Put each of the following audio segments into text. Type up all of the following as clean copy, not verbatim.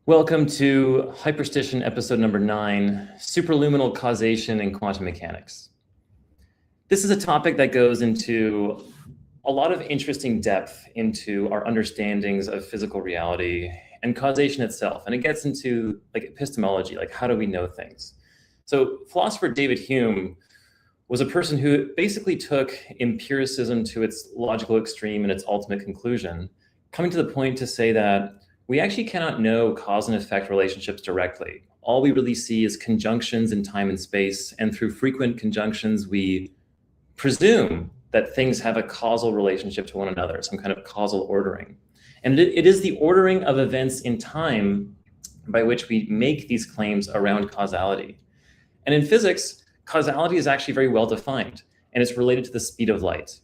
Welcome to Hyperstition episode number 9, Superluminal Causation in Quantum Mechanics. This is a topic that goes into a lot of interesting depth into our understandings of physical reality and causation itself. And it gets into like epistemology, like how do we know things? So philosopher David Hume was a person who basically took empiricism to its logical extreme and its ultimate conclusion, coming to the point to say that we actually cannot know cause and effect relationships directly. All we really see is conjunctions in time and space, and through frequent conjunctions, we presume that things have a causal relationship to one another, some kind of causal ordering. And it is the ordering of events in time by which we make these claims around causality. And in physics, causality is actually very well defined, and it's related to the speed of light.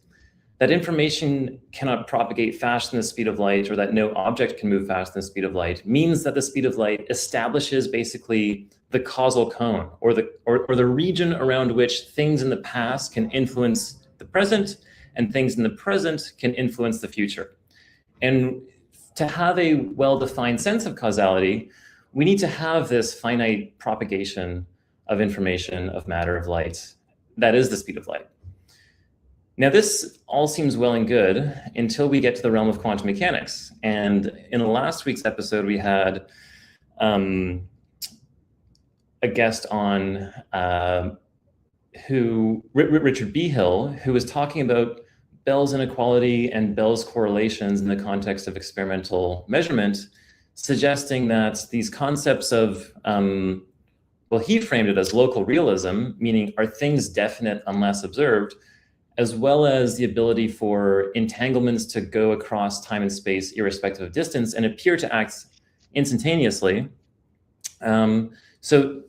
That information cannot propagate faster than the speed of light, or that no object can move faster than the speed of light, means that the speed of light establishes basically the causal cone, or the region around which things in the past can influence the present, and things in the present can influence the future. And to have a well-defined sense of causality, we need to have this finite propagation of information, of matter, of light. That is the speed of light. Now, this all seems well and good until we get to the realm of quantum mechanics. And in the last week's episode, we had a guest on Richard Behill, who was talking about Bell's inequality and Bell's correlations in the context of experimental measurement, suggesting that these concepts of, well, he framed it as local realism, meaning are things definite unless observed, as well as the ability for entanglements to go across time and space irrespective of distance and appear to act instantaneously. So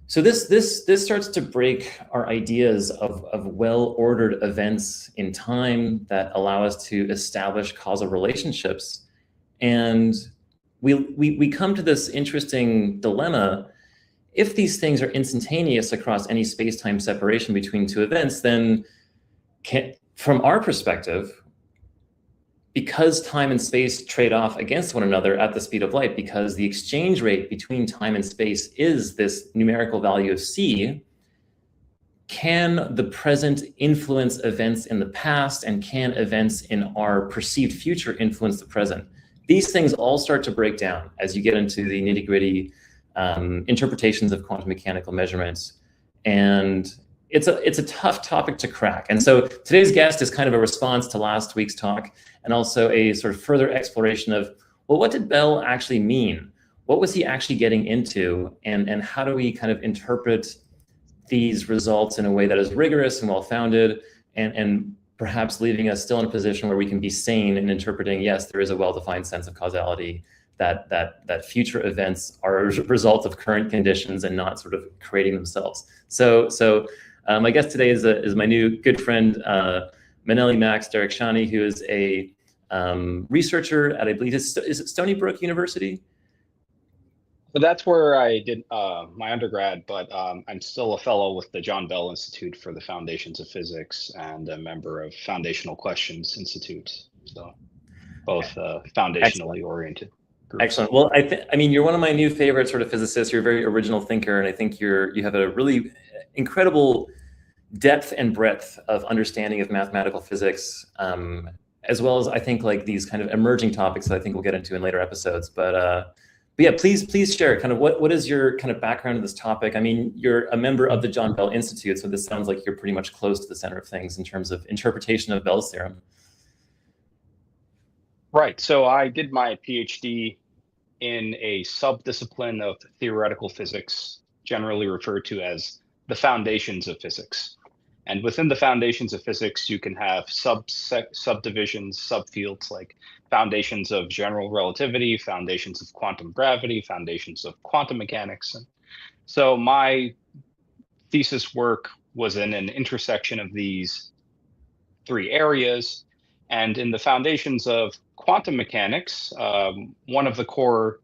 this starts to break our ideas of well-ordered events in time that allow us to establish causal relationships. And we come to this interesting dilemma. If these things are instantaneous across any space-time separation between two events, then from our perspective, because time and space trade off against one another at the speed of light, because the exchange rate between time and space is this numerical value of c, can the present influence events in the past, and can events in our perceived future influence the present? These things all start to break down as you get into the nitty-gritty interpretations of quantum mechanical measurements. And it's a tough topic to crack. And so today's guest is kind of a response to last week's talk, and also a sort of further exploration of, well, what did Bell actually mean? What was he actually getting into? And how do we kind of interpret these results in a way that is rigorous and well-founded, and perhaps leaving us still in a position where we can be sane in interpreting, yes, there is a well-defined sense of causality, that future events are a result of current conditions and not sort of creating themselves. So my guest today is my new good friend, Maneli Max Derek-Shani, who is a researcher at, I believe, is it Stony Brook University? So that's where I did my undergrad, but I'm still a fellow with the John Bell Institute for the Foundations of Physics and a member of Foundational Questions Institute. So both foundationally oriented groups. Excellent. Well, I mean, you're one of my new favorite sort of physicists. You're a very original thinker, and I think you have a really incredible depth and breadth of understanding of mathematical physics, as well as I think like these kind of emerging topics that I think we'll get into in later episodes. But yeah, please share kind of what is your kind of background in this topic. I mean, you're a member of the John Bell Institute, so this sounds like you're pretty much close to the center of things in terms of interpretation of Bell's theorem. Right. So I did my PhD in a subdiscipline of theoretical physics, generally referred to as the foundations of physics. And within the foundations of physics, you can have subdivisions, subfields like foundations of general relativity, foundations of quantum gravity, foundations of quantum mechanics. And so my thesis work was in an intersection of these three areas. And in the foundations of quantum mechanics, one of the core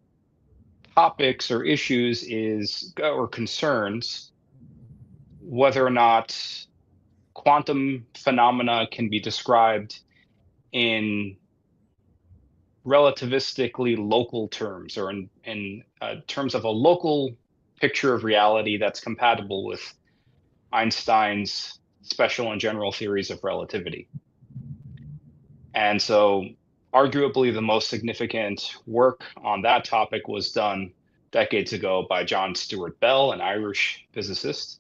topics or issues is, or concerns, whether or not quantum phenomena can be described in relativistically local terms, or in terms of a local picture of reality that's compatible with Einstein's special and general theories of relativity. And so arguably the most significant work on that topic was done decades ago by John Stuart Bell, an Irish physicist,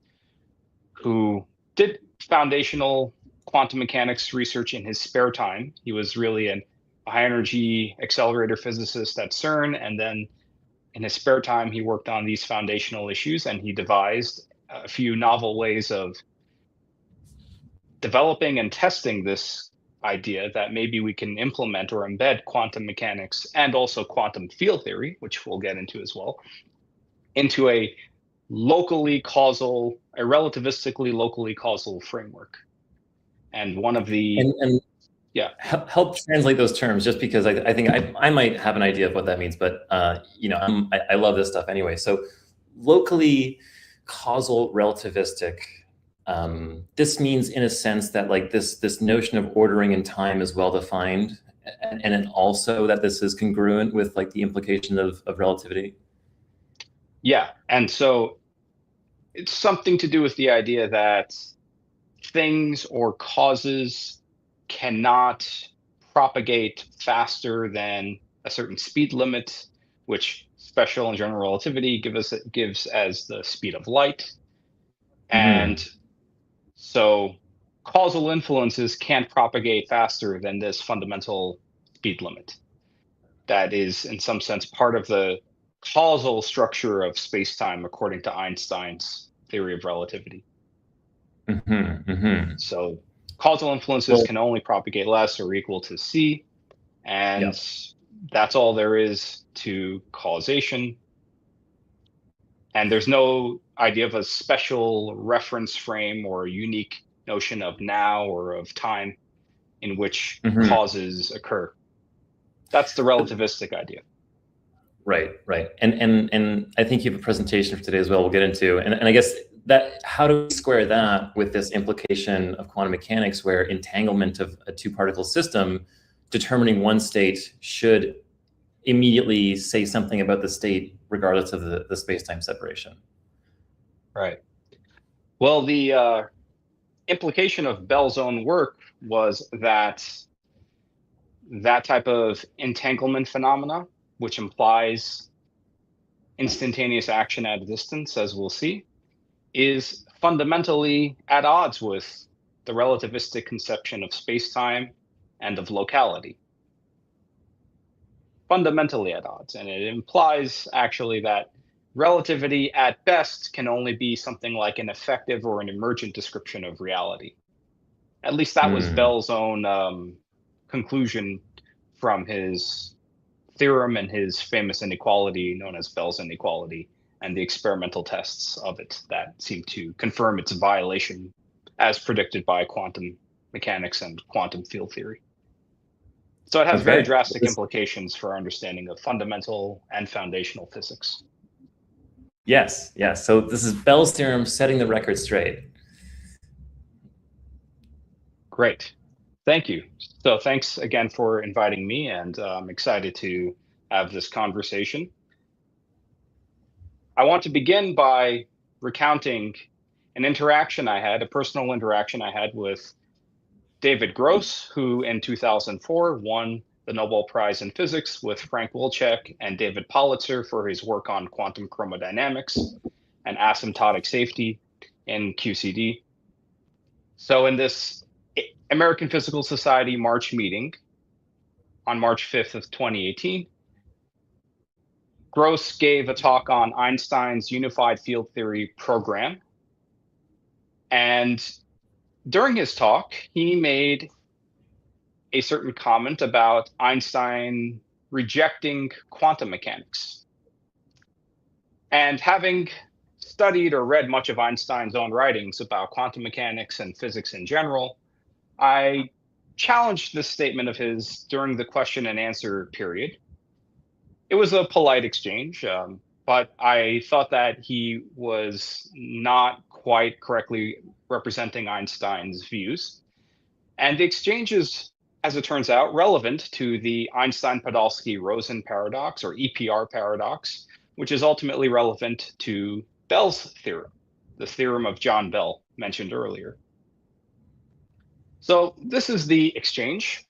who did foundational quantum mechanics research in his spare time. He was really a high energy accelerator physicist at CERN, and then in his spare time he worked on these foundational issues, and he devised a few novel ways of developing and testing this idea that maybe we can implement or embed quantum mechanics and also quantum field theory, which we'll get into as well, into a relativistically locally causal framework. And one of the help translate those terms, just because I think I might have an idea of what that means, but I love this stuff anyway. So locally causal relativistic, this means in a sense that like this notion of ordering in time is well defined, and then also that this is congruent with like the implication of relativity. Yeah, and so it's something to do with the idea that things or causes cannot propagate faster than a certain speed limit, which special and general relativity gives as the speed of light. And so causal influences can't propagate faster than this fundamental speed limit. That is, in some sense, part of the causal structure of space-time according to Einstein's theory of relativity. So causal influences can only propagate less or equal to c, and that's all there is to causation. And there's no idea of a special reference frame or a unique notion of now or of time in which causes occur. That's the relativistic idea. Right. And I think you have a presentation for today as well, we'll get into. And I guess that, how do we square that with this implication of quantum mechanics, where entanglement of a two-particle system determining one state should immediately say something about the state regardless of the space-time separation? Right. Well, the implication of Bell's own work was that that type of entanglement phenomena, which implies instantaneous action at a distance, as we'll see, is fundamentally at odds with the relativistic conception of space-time and of locality. Fundamentally at odds. And it implies actually that relativity at best can only be something like an effective or an emergent description of reality. At least that was Bell's own conclusion from his theorem and his famous inequality known as Bell's inequality, and the experimental tests of it that seem to confirm its violation as predicted by quantum mechanics and quantum field theory. So it has very drastic implications for our understanding of fundamental and foundational physics. Yes. So this is Bell's theorem setting the record straight. Great. Thank you. So thanks again for inviting me, and I'm excited to have this conversation. I want to begin by recounting an interaction I had, a personal interaction I had with David Gross, who in 2004 won the Nobel Prize in Physics with Frank Wilczek and David Politzer for his work on quantum chromodynamics and asymptotic safety in QCD. So in this American Physical Society March meeting on March 5th of 2018, Gross gave a talk on Einstein's unified field theory program. And during his talk, he made a certain comment about Einstein rejecting quantum mechanics. And having studied or read much of Einstein's own writings about quantum mechanics and physics in general, I challenged this statement of his during the question and answer period. It was a polite exchange, but I thought that he was not quite correctly representing Einstein's views. And the exchanges as it turns out, relevant to the Einstein-Podolsky-Rosen paradox, or EPR paradox, which is ultimately relevant to Bell's theorem, the theorem of John Bell mentioned earlier. So this is the exchange.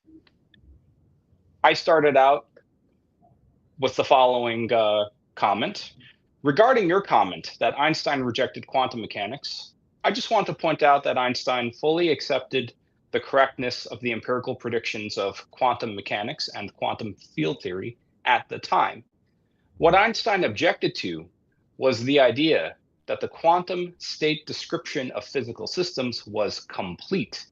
I started out with the following comment. Regarding your comment that Einstein rejected quantum mechanics, I just want to point out that Einstein fully accepted the correctness of the empirical predictions of quantum mechanics and quantum field theory at the time. What Einstein objected to was the idea that the quantum state description of physical systems was complete,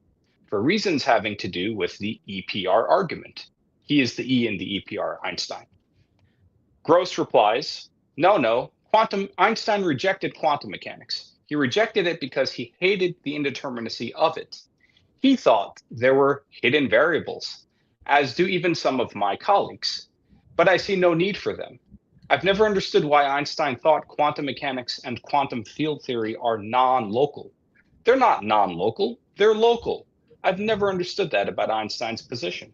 for reasons having to do with the EPR argument. He is the E in the EPR, Einstein. Gross replies, no, Einstein rejected quantum mechanics. He rejected it because he hated the indeterminacy of it. He thought there were hidden variables, as do even some of my colleagues, but I see no need for them. I've never understood why Einstein thought quantum mechanics and quantum field theory are non-local. They're not non-local, they're local. I've never understood that about Einstein's position.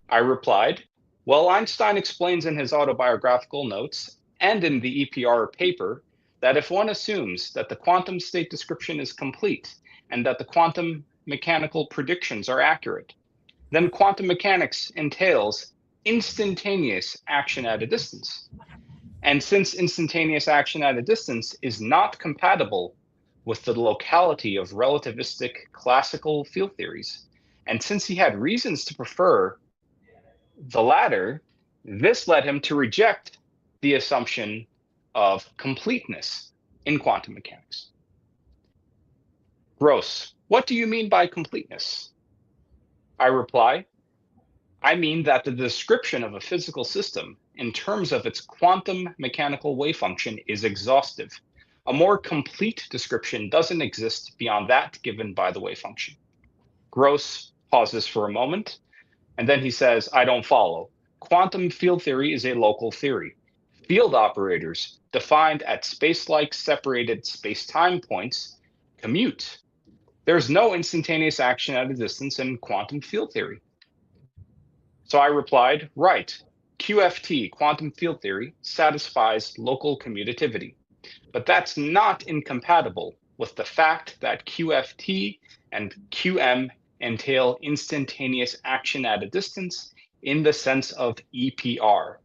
I replied, well, Einstein explains in his autobiographical notes and in the EPR paper that if one assumes that the quantum state description is complete and that the quantum mechanical predictions are accurate, then quantum mechanics entails instantaneous action at a distance. And since instantaneous action at a distance is not compatible with the locality of relativistic classical field theories, and since he had reasons to prefer the latter, this led him to reject the assumption of completeness in quantum mechanics. Gross, what do you mean by completeness? I reply, I mean that the description of a physical system in terms of its quantum mechanical wave function is exhaustive. A more complete description doesn't exist beyond that given by the wave function. Gross pauses for a moment, and then he says, I don't follow. Quantum field theory is a local theory. Field operators defined at space-like separated space-time points commute. There's no instantaneous action at a distance in quantum field theory. So I replied, right, QFT, quantum field theory, satisfies local commutativity. But that's not incompatible with the fact that QFT and QM entail instantaneous action at a distance in the sense of EPR.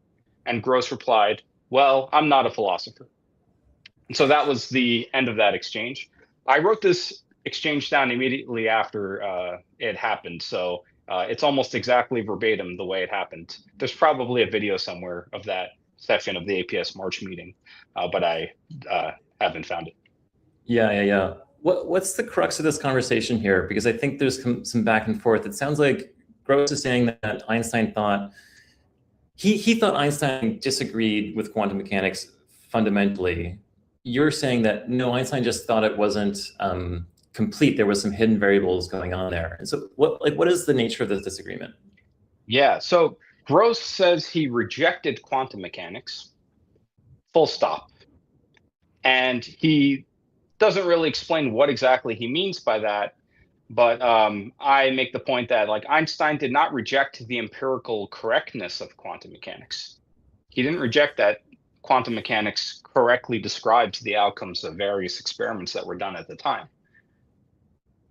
And Gross replied, well, I'm not a philosopher. And so that was the end of that exchange. I wrote this exchange down immediately after it happened. So it's almost exactly verbatim the way it happened. There's probably a video somewhere of that session of the APS March meeting, but I haven't found it. Yeah. What's the crux of this conversation here? Because I think there's some back and forth. It sounds like Gross is saying that Einstein thought, he thought Einstein disagreed with quantum mechanics fundamentally. You're saying that no, Einstein just thought it wasn't complete. There was some hidden variables going on there. And so what is the nature of this disagreement? Yeah, so Gross says he rejected quantum mechanics, full stop. And he doesn't really explain what exactly he means by that. But I make the point that Einstein did not reject the empirical correctness of quantum mechanics. He didn't reject that quantum mechanics correctly describes the outcomes of various experiments that were done at the time.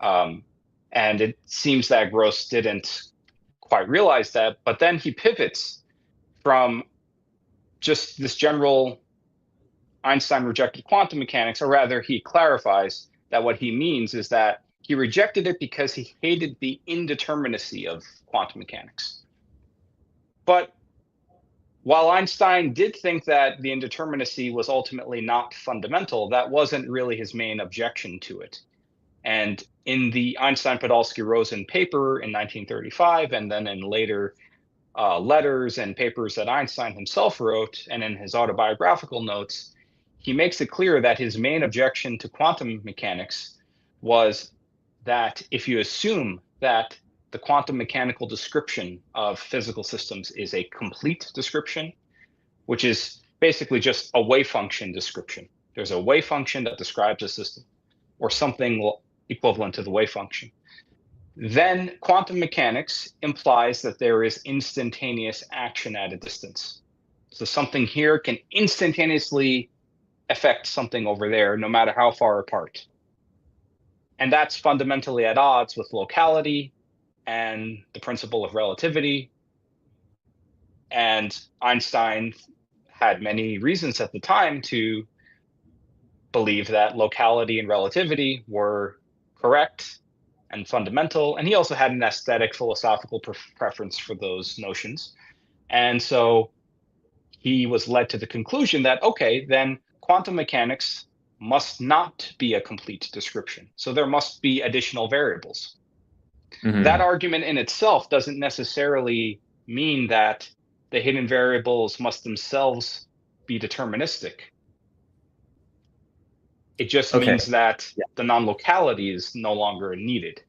And it seems that Gross didn't quite realize that, but then he pivots from just this general Einstein rejected quantum mechanics, or rather he clarifies that what he means is that he rejected it because he hated the indeterminacy of quantum mechanics. But while Einstein did think that the indeterminacy was ultimately not fundamental, that wasn't really his main objection to it. And in the Einstein-Podolsky-Rosen paper in 1935, and then in later letters and papers that Einstein himself wrote, and in his autobiographical notes, he makes it clear that his main objection to quantum mechanics was that if you assume that the quantum mechanical description of physical systems is a complete description, which is basically just a wave function description. There's a wave function that describes a system, or something equivalent to the wave function. then quantum mechanics implies that there is instantaneous action at a distance. So something here can instantaneously affect something over there, no matter how far apart. And that's fundamentally at odds with locality and the principle of relativity. And Einstein had many reasons at the time to believe that locality and relativity were correct and fundamental. And he also had an aesthetic philosophical preference for those notions. And so he was led to the conclusion that, okay, then quantum mechanics must not be a complete description. So there must be additional variables. That argument in itself doesn't necessarily mean that the hidden variables must themselves be deterministic. It just means that the non-locality is no longer needed.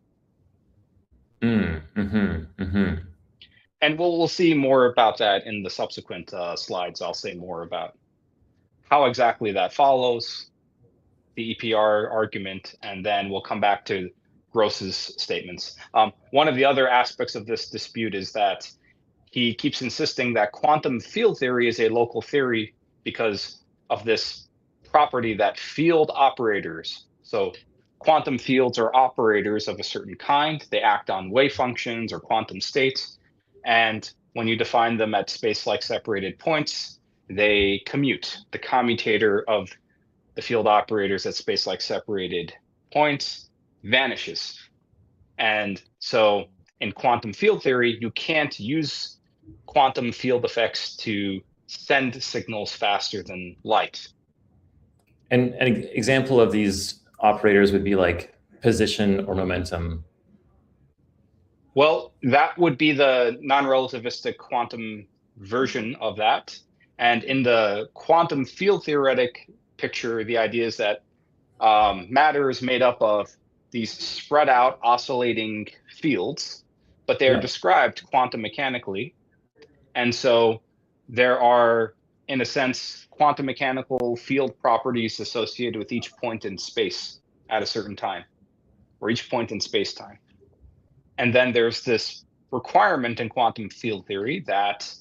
And we'll see more about that in the subsequent slides. I'll say more about how exactly that follows the EPR argument, and then we'll come back to Gross's statements. One of the other aspects of this dispute is that he keeps insisting that quantum field theory is a local theory because of this property that field operators, so quantum fields are operators of a certain kind. They act on wave functions or quantum states. And when you define them at space-like separated points, they commute. The commutator of the field operators at space-like separated points vanishes. And so in quantum field theory, you can't use quantum field effects to send signals faster than light. And an example of these operators would be like position or momentum. Well, that would be the non-relativistic quantum version of that. And in the quantum field theoretic picture, the idea is that matter is made up of these spread out oscillating fields, but they are described quantum mechanically. And so there are, in a sense, quantum mechanical field properties associated with each point in space at a certain time, or each point in space-time. And then there's this requirement in quantum field theory that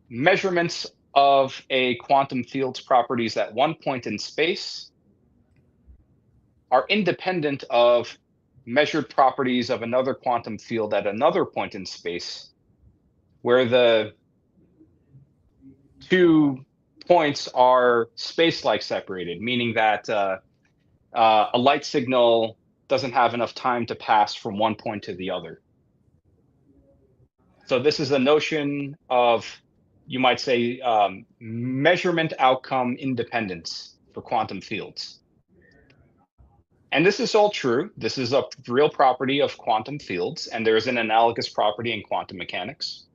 measurements of a quantum field's properties at one point in space are independent of measured properties of another quantum field at another point in space, where the two points are space-like separated, meaning that a light signal doesn't have enough time to pass from one point to the other. So this is a notion of, you might say, measurement outcome independence for quantum fields. And this is all true. This is a real property of quantum fields, and there is an analogous property in quantum mechanics.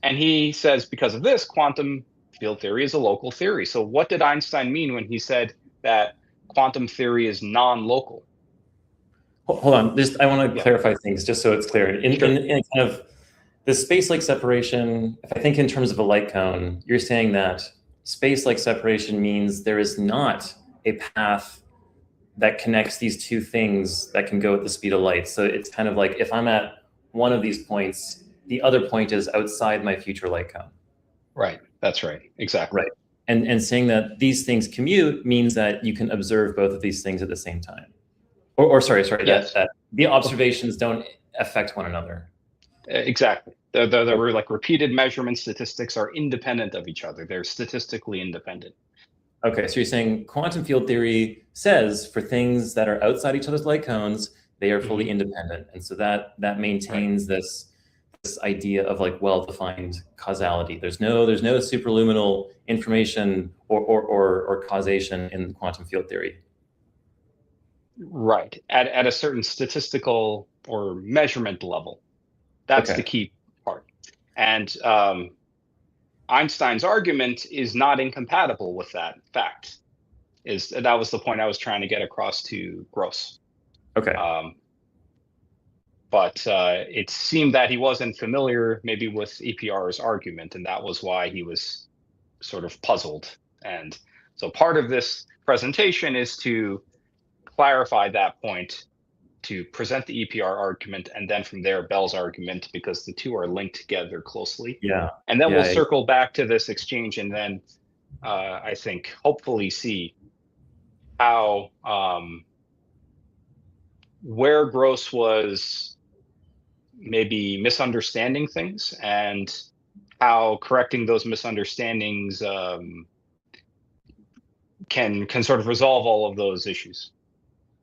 And he says, because of this, quantum field theory is a local theory. So what did Einstein mean when he said that quantum theory is non-local? Hold on, I want to clarify things just so it's clear. In kind of the space-like separation, if I think in terms of a light cone, you're saying that space-like separation means there is not a path that connects these two things that can go at the speed of light. So it's kind of like if I'm at one of these points, the other point is outside my future light cone. Right, that's right, exactly. Right, and saying that these things commute means that you can observe both of these things at the same time. Or sorry, yes. that the observations don't affect one another. Exactly. The like repeated measurement statistics are independent of each other. They're statistically independent. Okay, so you're saying quantum field theory says for things that are outside each other's light cones, they are fully independent. And so that maintains this idea of like well-defined causality. There's no superluminal information or causation in quantum field theory. Right, at a certain statistical or measurement level. That's the key part. And Einstein's argument is not incompatible with that fact. That was the point I was trying to get across to Gross. Okay. But it seemed that he wasn't familiar maybe with EPR's argument, and that was why he was sort of puzzled. And so part of this presentation is to clarify that point to present the EPR argument, and then from there, Bell's argument, because the two are linked together closely. Yeah. And then we'll Yeah. circle back to this exchange, and then I think hopefully see how where Gross was maybe misunderstanding things, and how correcting those misunderstandings can sort of resolve all of those issues.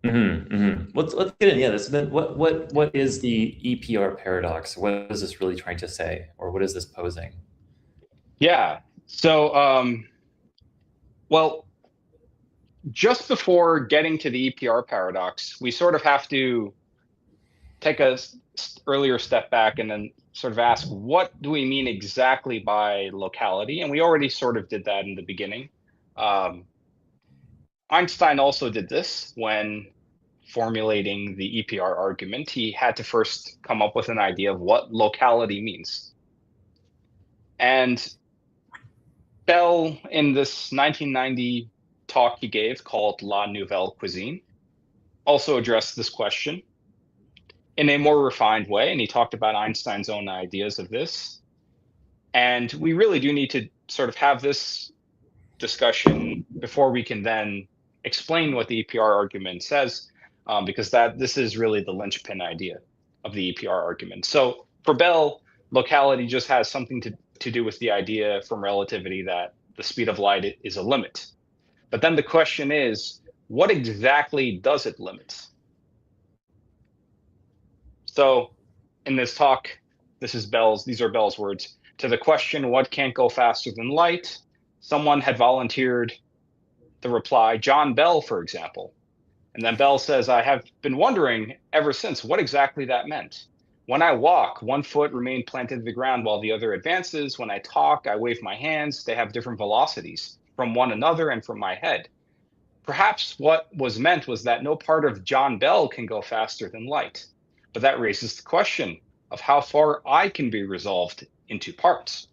Let's get in. Yeah. Then what is the EPR paradox? What is this really trying to say, or what is this posing? Yeah. So, well, just before getting to the EPR paradox, we sort of have to take a earlier step back and then sort of ask, what do we mean exactly by locality? And we already sort of did that in the beginning. Einstein also did this when formulating the EPR argument. He had to first come up with an idea of what locality means. And Bell, in this 1990 talk he gave called La Nouvelle Cuisine, also addressed this question in a more refined way, and he talked about Einstein's own ideas of this. And we really do need to sort of have this discussion before we can then explain what the EPR argument says, because this is really the linchpin idea of the EPR argument. So for Bell, locality just has something to do with the idea from relativity that the speed of light is a limit. But then the question is, what exactly does it limit? So in this talk, these are Bell's words. To the question, what can't go faster than light? Someone had volunteered the reply, John Bell, for example. And then Bell says, I have been wondering ever since what exactly that meant. When I walk, one foot remained planted to the ground while the other advances. When I talk, I wave my hands. They have different velocities from one another and from my head. Perhaps what was meant was that no part of John Bell can go faster than light. But that raises the question of how far I can be resolved into parts.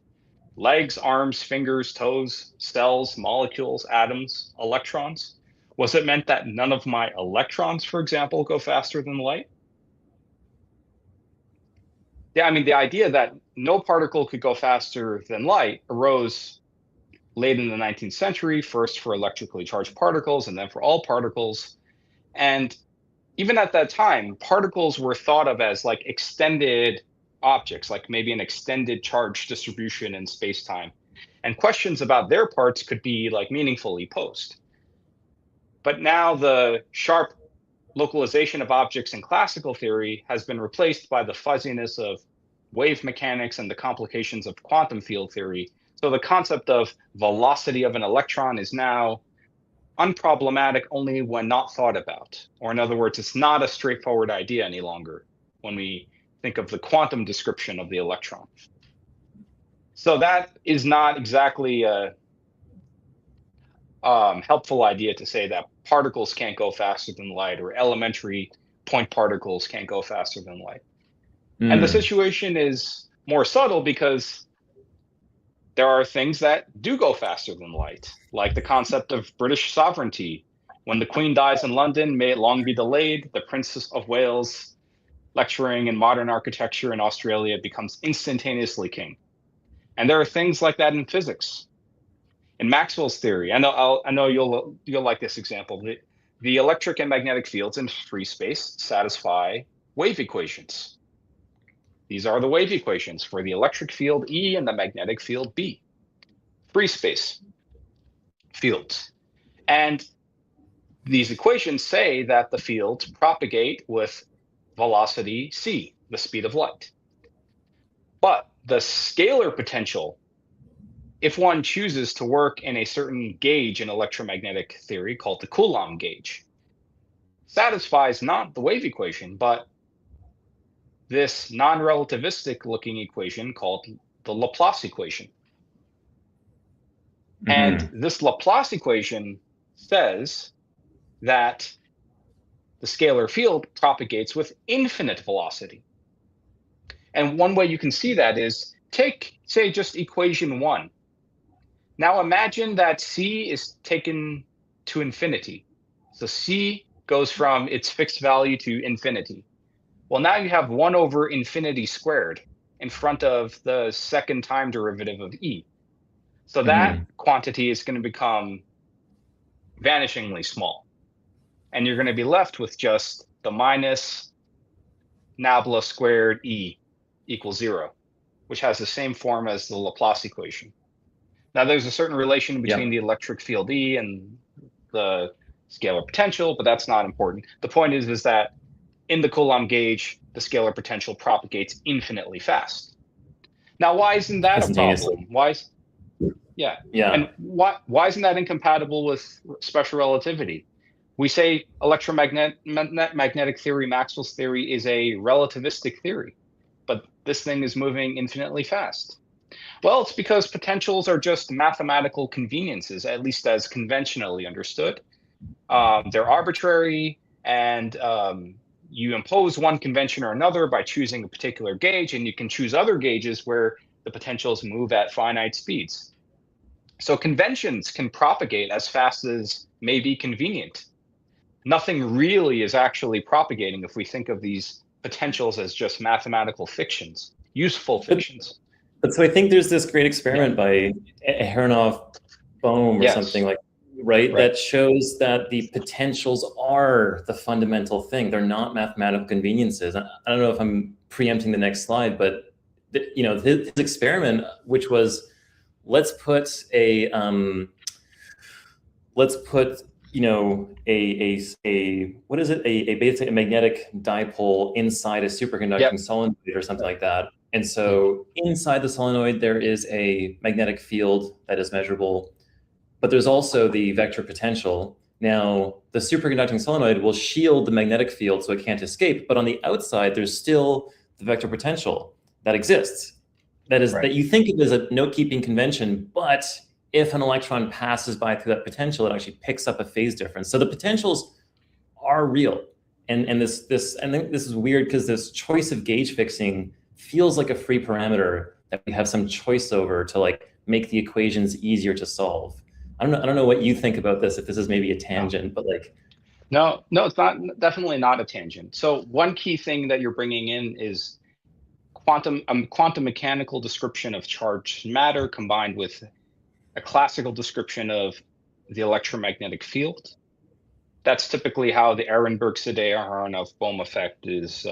Legs, arms, fingers, toes, cells, molecules, atoms, electrons. Was it meant that none of my electrons, for example, go faster than light? Yeah, I mean, the idea that no particle could go faster than light arose late in the 19th century, first for electrically charged particles and then for all particles. And even at that time, particles were thought of as like extended objects, like maybe an extended charge distribution in space-time. And questions about their parts could be like meaningfully posed. But now the sharp localization of objects in classical theory has been replaced by the fuzziness of wave mechanics and the complications of quantum field theory. So the concept of velocity of an electron is now unproblematic only when not thought about. Or in other words, it's not a straightforward idea any longer when we think of the quantum description of the electron. So that is not exactly a helpful idea to say that particles can't go faster than light, or elementary point particles can't go faster than light. And the situation is more subtle because there are things that do go faster than light, like the concept of British sovereignty. When the Queen dies in London, may it long be delayed, the Princess of Wales, lecturing in modern architecture in Australia, becomes instantaneously king. And there are things like that in physics. In Maxwell's theory, I know you'll like this example. The electric and magnetic fields in free space satisfy wave equations. These are the wave equations for the electric field E and the magnetic field B. Free space fields. And these equations say that the fields propagate with velocity c, the speed of light. But the scalar potential, if one chooses to work in a certain gauge in electromagnetic theory called the Coulomb gauge, satisfies not the wave equation, but this non-relativistic looking equation called the Laplace equation. And this Laplace equation says that the scalar field propagates with infinite velocity. And one way you can see that is take, say, just equation 1. Now imagine that c is taken to infinity. So c goes from its fixed value to infinity. Well, now you have 1 over infinity squared in front of the second time derivative of e. So that quantity is going to become vanishingly small. And you're going to be left with just the minus nabla squared e equals 0, which has the same form as the Laplace equation. Now, there's a certain relation between the electric field E and the scalar potential, but that's not important. The point is that in the Coulomb gauge, the scalar potential propagates infinitely fast. Now, why isn't that a problem? And why isn't that incompatible with special relativity? We say electromagnetic theory, Maxwell's theory, is a relativistic theory, but this thing is moving infinitely fast. Well, it's because potentials are just mathematical conveniences, at least as conventionally understood. They're arbitrary, and you impose one convention or another by choosing a particular gauge, and you can choose other gauges where the potentials move at finite speeds. So conventions can propagate as fast as may be convenient. Nothing really is actually propagating if we think of these potentials as just mathematical fictions, useful fictions. But so I think there's this great experiment by Aharonov-Bohm or something like, right? That shows that the potentials are the fundamental thing. They're not mathematical conveniences. I don't know if I'm preempting the next slide, but his experiment, which was, let's put a basically a magnetic dipole inside a superconducting solenoid or something like that. And so inside the solenoid, there is a magnetic field that is measurable, but there's also the vector potential. Now, the superconducting solenoid will shield the magnetic field so it can't escape, but on the outside, there's still the vector potential that exists. That is that you think of as a note-keeping convention, but if an electron passes by through that potential, it actually picks up a phase difference. So the potentials are real. And this I think this is weird because this choice of gauge fixing feels like a free parameter that we have some choice over to like make the equations easier to solve. I don't know what you think about this, if this is maybe a tangent, but like. No, it's not, definitely not a tangent. So one key thing that you're bringing in is quantum mechanical description of charged matter combined with a classical description of the electromagnetic field. That's typically how the Ehrenberg-Sadeh-Aharonov-Bohm effect is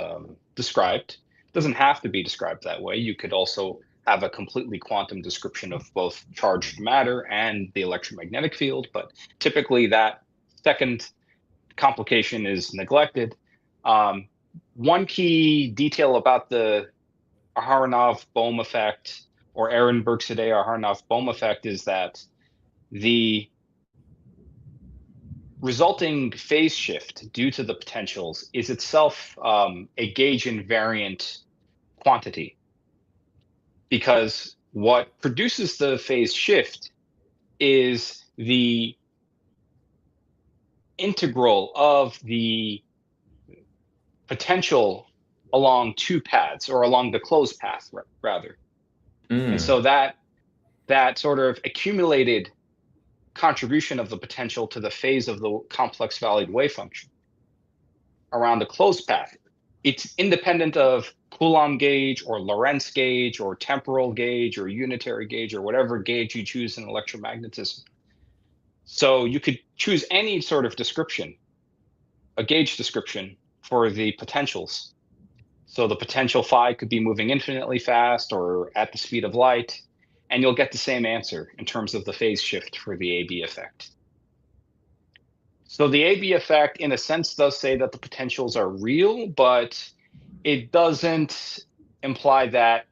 described. It doesn't have to be described that way. You could also have a completely quantum description of both charged matter and the electromagnetic field, but typically that second complication is neglected. One key detail about the Aharonov-Bohm effect or Ehrenberg-Sadeh-Aharonov-Bohm effect is that the resulting phase shift due to the potentials is itself a gauge invariant quantity, because what produces the phase shift is the integral of the potential along two paths, or along the closed path rather. And so that sort of accumulated contribution of the potential to the phase of the complex valued wave function around the closed path, it's independent of Coulomb gauge or Lorentz gauge or temporal gauge or unitary gauge or whatever gauge you choose in electromagnetism. So you could choose any sort of description, a gauge description for the potentials. So the potential phi could be moving infinitely fast or at the speed of light, and you'll get the same answer in terms of the phase shift for the AB effect. So the AB effect, in a sense, does say that the potentials are real, but it doesn't imply that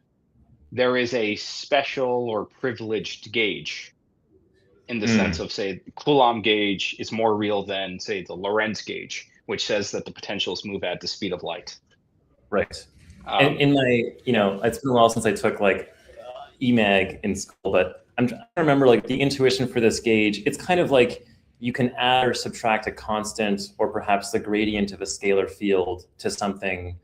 there is a special or privileged gauge in the sense of, say, the Coulomb gauge is more real than, say, the Lorentz gauge, which says that the potentials move at the speed of light. Right. In my, it's been a while since I took like EMAG in school, but I'm trying to remember like the intuition for this gauge. It's kind of like you can add or subtract a constant or perhaps the gradient of a scalar field to something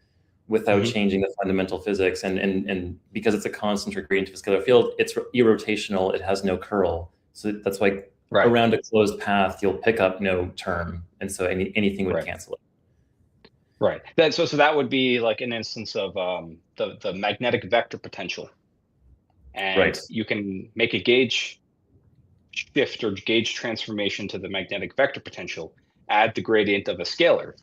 without changing the fundamental physics. And because it's a constant or gradient of a scalar field, it's irrotational, it has no curl. So that's why Right. around a closed path, you'll pick up no term, and so anything would Right. cancel it. Right. So that would be like an instance of the magnetic vector potential, and Right. you can make a gauge shift or gauge transformation to the magnetic vector potential, add the gradient of a scalar,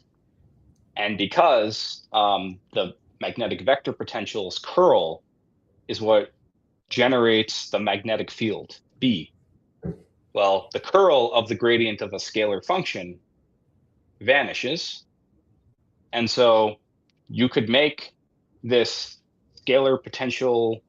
and because the magnetic vector potential's curl is what generates the magnetic field B. Well, the curl of the gradient of a scalar function vanishes, and so you could make this scalar potential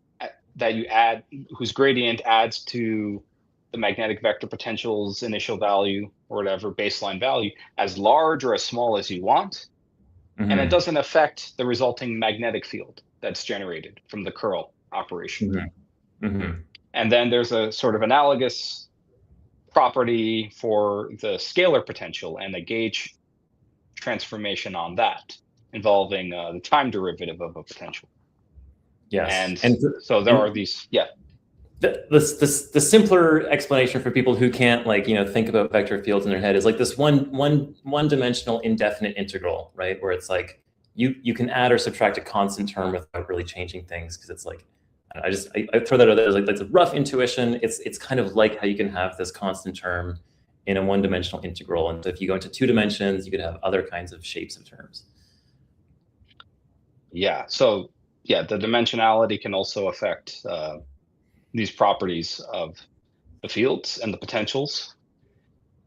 that you add, whose gradient adds to the magnetic vector potential's initial value or whatever baseline value, as large or as small as you want, and it doesn't affect the resulting magnetic field that's generated from the curl operation. And then there's a sort of analogous property for the scalar potential and a gauge transformation on that involving the time derivative of a potential. Yes. And so there are these, yeah. The simpler explanation for people who can't think about vector fields in their head is like this one dimensional indefinite integral, right? Where it's like you can add or subtract a constant term without really changing things, because it's like I throw that out there as like that's a rough intuition. It's kind of like how you can have this constant term in a one-dimensional integral, and so if you go into 2 dimensions, you could have other kinds of shapes of terms. Yeah. So yeah, the dimensionality can also affect these properties of the fields and the potentials.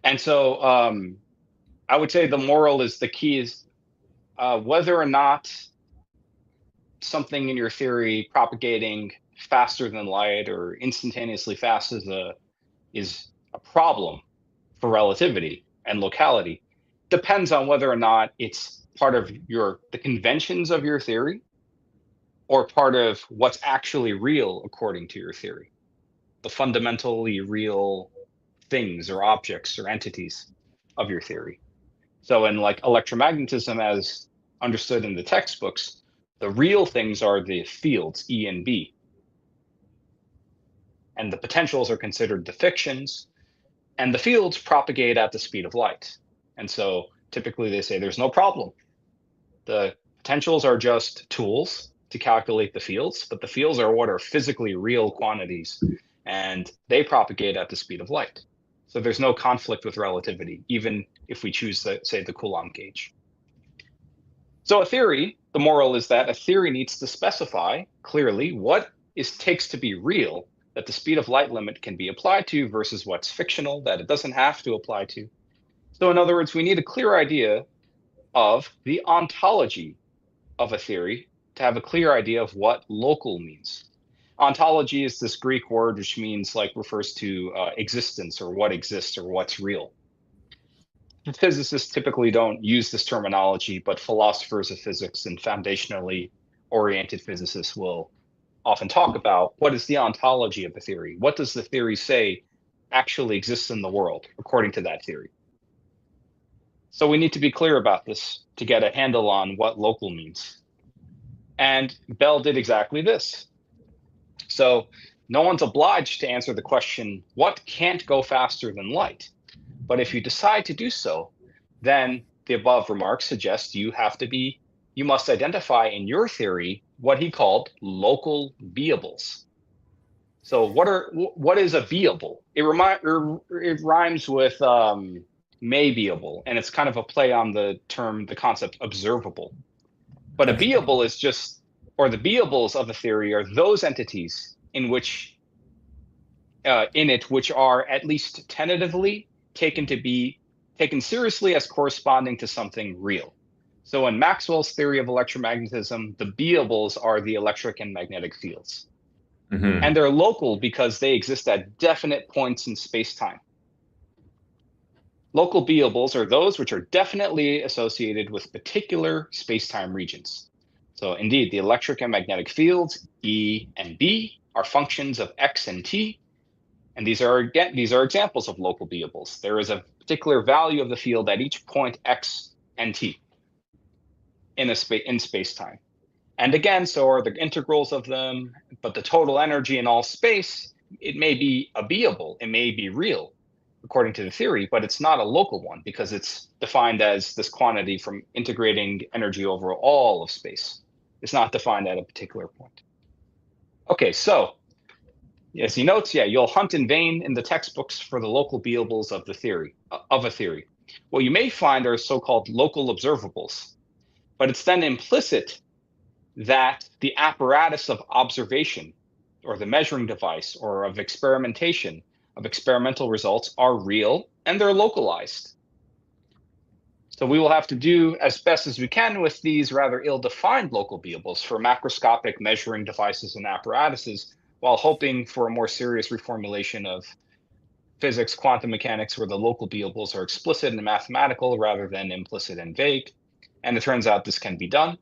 And so I would say the moral is the key is whether or not something in your theory propagating faster than light or instantaneously fast is a problem for relativity and locality depends on whether or not it's part of the conventions of your theory or part of what's actually real according to your theory, the fundamentally real things or objects or entities of your theory. So in like electromagnetism as understood in the textbooks, the real things are the fields E and B, and the potentials are considered the fictions, and the fields propagate at the speed of light. And so typically they say there's no problem. The potentials are just tools to calculate the fields, but the fields are what are physically real quantities, and they propagate at the speed of light. So there's no conflict with relativity, even if we choose, say, the Coulomb gauge. So a theory, the moral is that a theory needs to specify clearly what takes to be real that the speed of light limit can be applied to versus what's fictional that it doesn't have to apply to. So in other words, we need a clear idea of the ontology of a theory to have a clear idea of what local means. Ontology is this Greek word which means refers to existence or what exists or what's real. Physicists typically don't use this terminology, but philosophers of physics and foundationally oriented physicists will often talk about what is the ontology of the theory. What does the theory say actually exists in the world according to that theory? So we need to be clear about this to get a handle on what local means. And Bell did exactly this. So no one's obliged to answer the question, what can't go faster than light? But if you decide to do so, then the above remarks suggest you must identify in your theory what he called local beables. So what is a beable? It rhymes with may beable, and it's kind of a play on the concept observable. But a beable is just, or the beables of a theory are those entities in which which are at least tentatively taken seriously as corresponding to something real. So in Maxwell's theory of electromagnetism, the beables are the electric and magnetic fields. Mm-hmm. And they're local because they exist at definite points in space-time. Local beables are those which are definitely associated with particular space-time regions. So indeed, the electric and magnetic fields, E and B, are functions of X and T. And these are examples of local beables. There is a particular value of the field at each point X and T in space-time. And again, so are the integrals of them, but the total energy in all space, it may be a beable, it may be real. according to the theory, but it's not a local one because it's defined as this quantity from integrating energy over all of space. It's not defined at a particular point. Okay, so as he notes, yeah, you'll hunt in vain in the textbooks for the local beables of a theory. What you may find are so-called local observables, but it's then implicit that the apparatus of observation or the measuring device or of experimentation of experimental results are real and they're localized. So we will have to do as best as we can with these rather ill-defined local beables for macroscopic measuring devices and apparatuses, while hoping for a more serious reformulation of physics, quantum mechanics, where the local beables are explicit and mathematical rather than implicit and vague. And it turns out this can be done.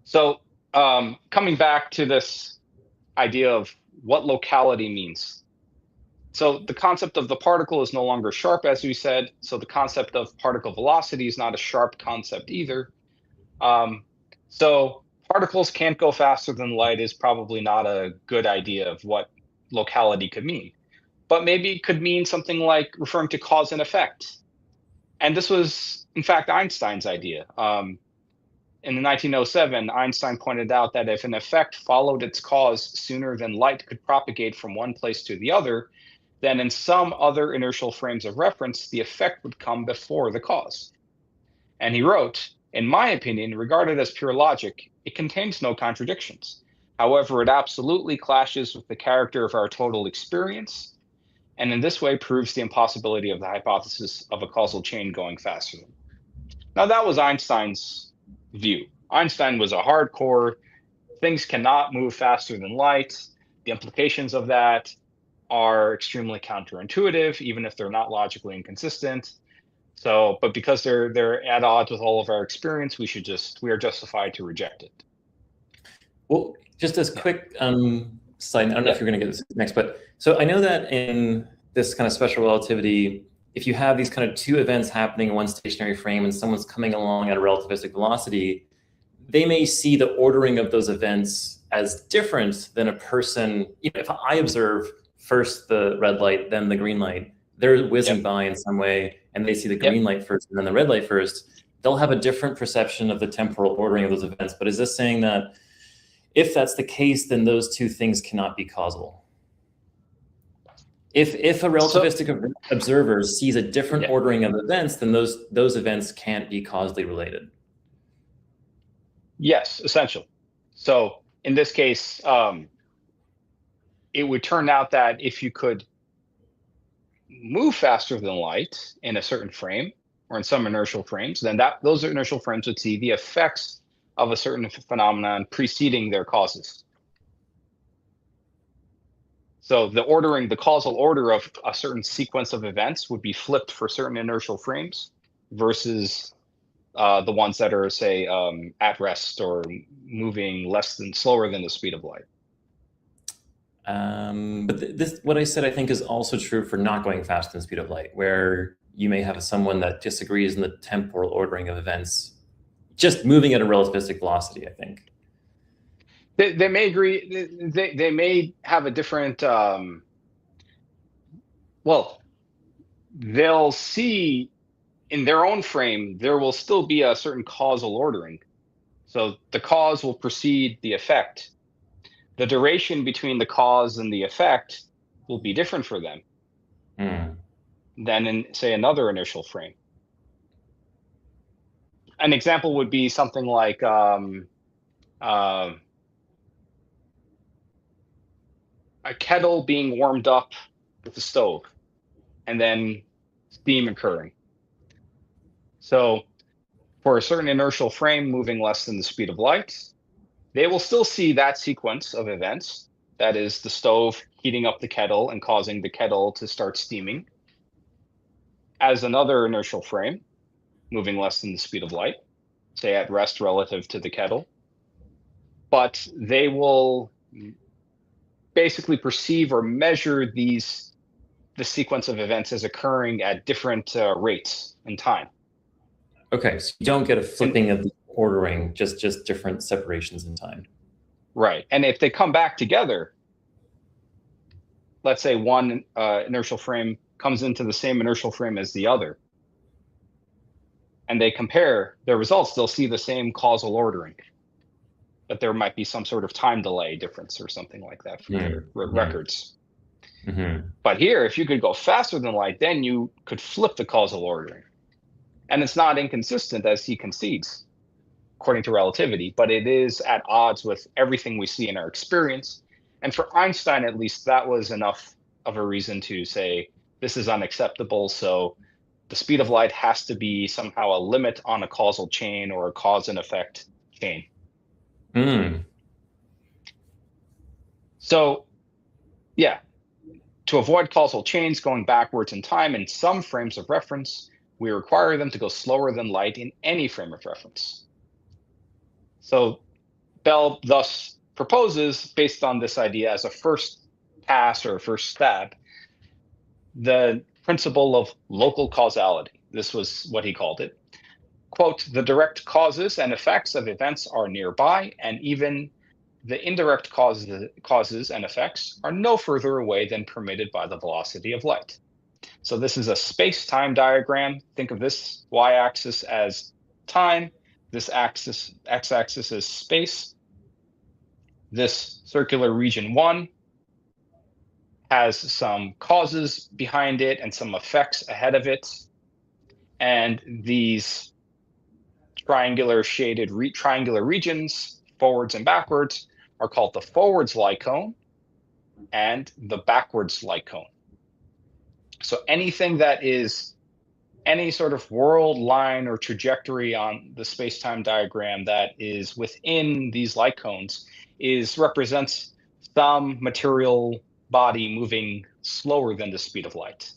So coming back to this idea of what locality means. So the concept of the particle is no longer sharp, as we said. So the concept of particle velocity is not a sharp concept either. So particles can't go faster than light is probably not a good idea of what locality could mean. But maybe it could mean something like referring to cause and effect. And this was, in fact, Einstein's idea. In 1907, Einstein pointed out that if an effect followed its cause sooner than light could propagate from one place to the other, then in some other inertial frames of reference, the effect would come before the cause. And he wrote, in my opinion, regarded as pure logic, it contains no contradictions. However, it absolutely clashes with the character of our total experience, and in this way proves the impossibility of the hypothesis of a causal chain going faster. Now, that was Einstein's view. Einstein was a hardcore, things cannot move faster than light. The implications of that are extremely counterintuitive, even if they're not logically inconsistent. So, but because they're at odds with all of our experience, we are justified to reject it. Well, just as quick side, I don't know if you're going to get this next, but so I know that in this kind of special relativity, if you have these kind of two events happening in one stationary frame and someone's coming along at a relativistic velocity, they may see the ordering of those events as different than a person. You know, if I observe first the red light, then the green light, they're whizzing by in some way, and they see the green light first and then the red light first, they'll have a different perception of the temporal ordering of those events. But is this saying that if that's the case, then those two things cannot be causal? If a relativistic observer sees a different ordering of events, then those events can't be causally related. Yes, essentially. So in this case, it would turn out that if you could move faster than light in a certain frame or in some inertial frames, then those inertial frames would see the effects of a certain phenomenon preceding their causes. So the causal order of a certain sequence of events would be flipped for certain inertial frames versus the ones that are, say, at rest or moving slower than the speed of light. But what I said, I think, is also true for not going faster than the speed of light, where you may have someone that disagrees in the temporal ordering of events, just moving at a relativistic velocity, I think. They may agree. They may have a different. Well, they'll see in their own frame there will still be a certain causal ordering. So the cause will precede the effect. The duration between the cause and the effect will be different for them than in, say, another inertial frame. An example would be something like a kettle being warmed up with the stove and then steam occurring. So for a certain inertial frame moving less than the speed of light, they will still see that sequence of events. That is the stove heating up the kettle and causing the kettle to start steaming as another inertial frame moving less than the speed of light, say at rest relative to the kettle. But they will basically perceive or measure the sequence of events as occurring at different rates in time. Okay, so you don't get a flipping of the ordering, just different separations in time. Right, and if they come back together, let's say one inertial frame comes into the same inertial frame as the other, and they compare their results, they'll see the same causal ordering, but there might be some sort of time delay difference or something like that from their records. But here, if you could go faster than light, then you could flip the causal ordering. And it's not inconsistent, as he concedes, according to relativity, but it is at odds with everything we see in our experience. And for Einstein, at least, that was enough of a reason to say, this is unacceptable. So the speed of light has to be somehow a limit on a causal chain or a cause and effect chain. So, yeah, to avoid causal chains going backwards in time in some frames of reference, we require them to go slower than light in any frame of reference. So Bell thus proposes, based on this idea as a first pass or a first stab, the principle of local causality. This was what he called it. Quote, the direct causes and effects of events are nearby, and even the indirect causes and effects are no further away than permitted by the velocity of light. So this is a space-time diagram. Think of this y-axis as time, this axis, x-axis is space. This circular region 1 has some causes behind it and some effects ahead of it. And these triangular shaded triangular regions, forwards and backwards, are called the forwards light cone and the backwards light cone. So anything that is any sort of world line or trajectory on the space-time diagram that is within these light cones represents some material body moving slower than the speed of light.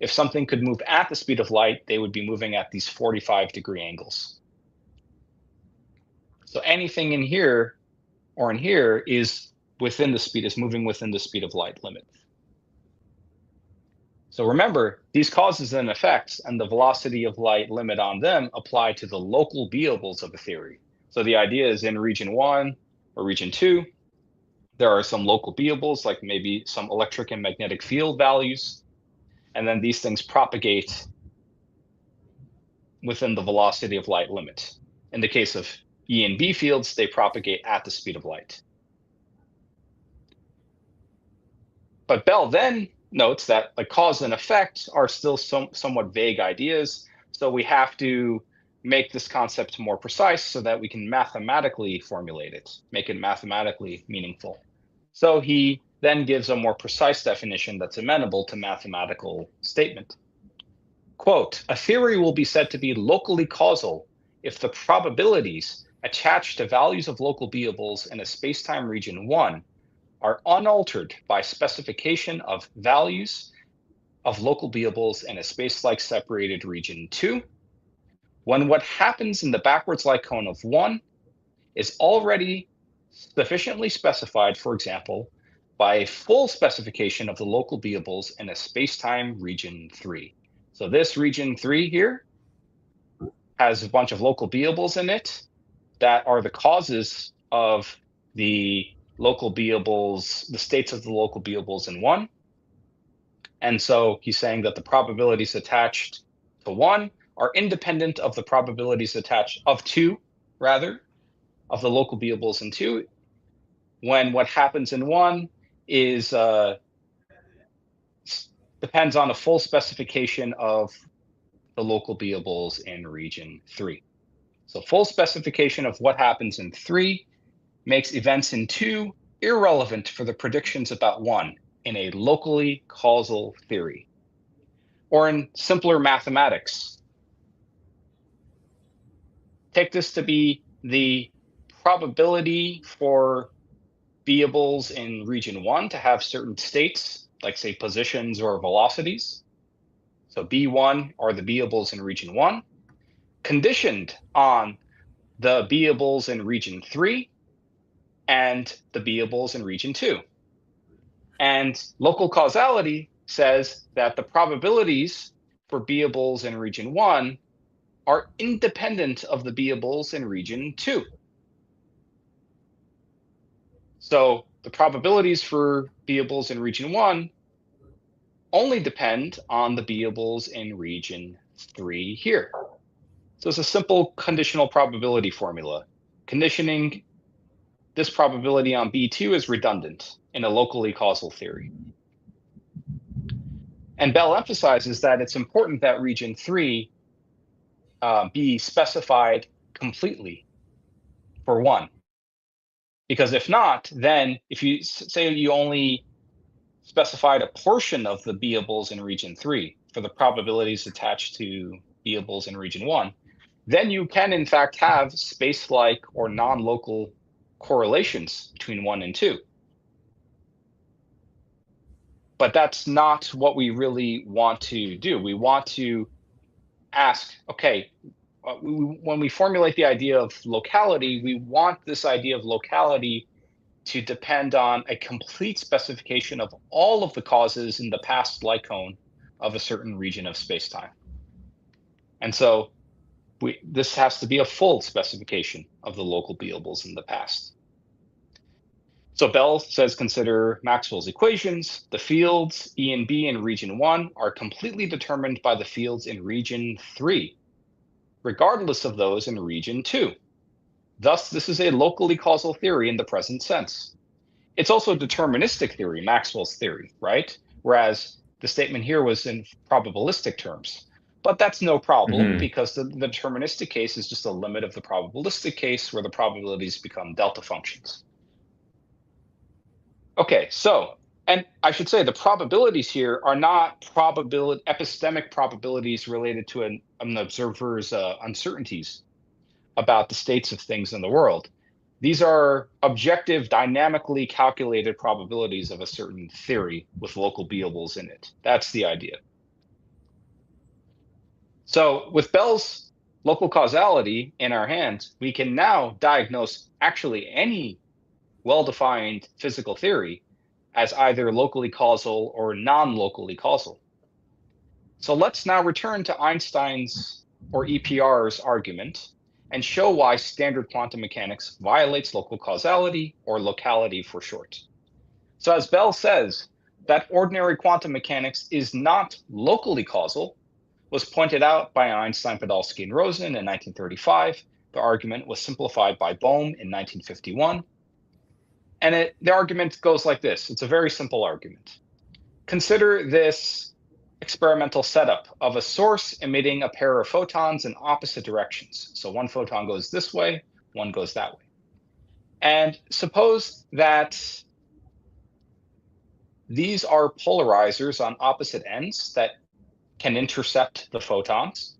If something could move at the speed of light, they would be moving at these 45-degree angles. So anything in here or in here is moving within the speed of light limit. So remember, these causes and effects and the velocity of light limit on them apply to the local beables of a theory. So the idea is in region 1 or region 2, there are some local beables, like maybe some electric and magnetic field values, and then these things propagate within the velocity of light limit. In the case of E and B fields, they propagate at the speed of light. But Bell then notes that the cause and effect are still somewhat vague ideas, so we have to make this concept more precise so that we can mathematically formulate it, make it mathematically meaningful. So he then gives a more precise definition that's amenable to mathematical statement. Quote, a theory will be said to be locally causal if the probabilities attached to values of local beables in a spacetime region 1 are unaltered by specification of values of local beables in a space-like separated region 2, when what happens in the backwards light cone of 1 is already sufficiently specified, for example, by a full specification of the local beables in a spacetime region 3. So this region 3 here has a bunch of local beables in it that are the causes of the local beables, the states of the local beables in 1. And so he's saying that the probabilities attached to 1 are independent of the probabilities attached of 2, rather, of the local beables in 2, when what happens in 1 is depends on a full specification of the local beables in region 3. So full specification of what happens in 3 makes events in 2 irrelevant for the predictions about 1 in a locally causal theory. Or in simpler mathematics, take this to be the probability for beables in region 1 to have certain states, like say positions or velocities. So B1 are the beables in region 1, conditioned on the beables in region 3 and the beables in region 2. And local causality says that the probabilities for beables in region 1 are independent of the beables in region 2. So the probabilities for beables in region 1 only depend on the beables in region 3 here. So it's a simple conditional probability formula. Conditioning this probability on B2 is redundant in a locally causal theory. And Bell emphasizes that it's important that region 3 be specified completely for 1. Because if not, then if you say you only specified a portion of the beables in region 3 for the probabilities attached to beables in region 1, then you can in fact have space-like or non-local correlations between 1 and 2. But that's not what we really want to do. We want to ask, okay, when we formulate the idea of locality, we want this idea of locality to depend on a complete specification of all of the causes in the past light cone of a certain region of spacetime. And so this has to be a full specification of the local beables in the past. So Bell says consider Maxwell's equations. The fields E and B in region 1 are completely determined by the fields in region 3, regardless of those in region 2. Thus, this is a locally causal theory in the present sense. It's also a deterministic theory, Maxwell's theory, right? Whereas the statement here was in probabilistic terms. But that's no problem because the deterministic case is just a limit of the probabilistic case where the probabilities become delta functions. Okay, so, and I should say the probabilities here are not epistemic probabilities related to an observer's uncertainties about the states of things in the world. These are objective, dynamically calculated probabilities of a certain theory with local beables in it. That's the idea. So with Bell's local causality in our hands, we can now diagnose actually any well-defined physical theory as either locally causal or non-locally causal. So let's now return to Einstein's or EPR's argument and show why standard quantum mechanics violates local causality, or locality for short. So as Bell says, that ordinary quantum mechanics is not locally causal was pointed out by Einstein, Podolsky, and Rosen in 1935. The argument was simplified by Bohm in 1951. And the argument goes like this. It's a very simple argument. Consider this experimental setup of a source emitting a pair of photons in opposite directions. So one photon goes this way, one goes that way. And suppose that these are polarizers on opposite ends that can intercept the photons.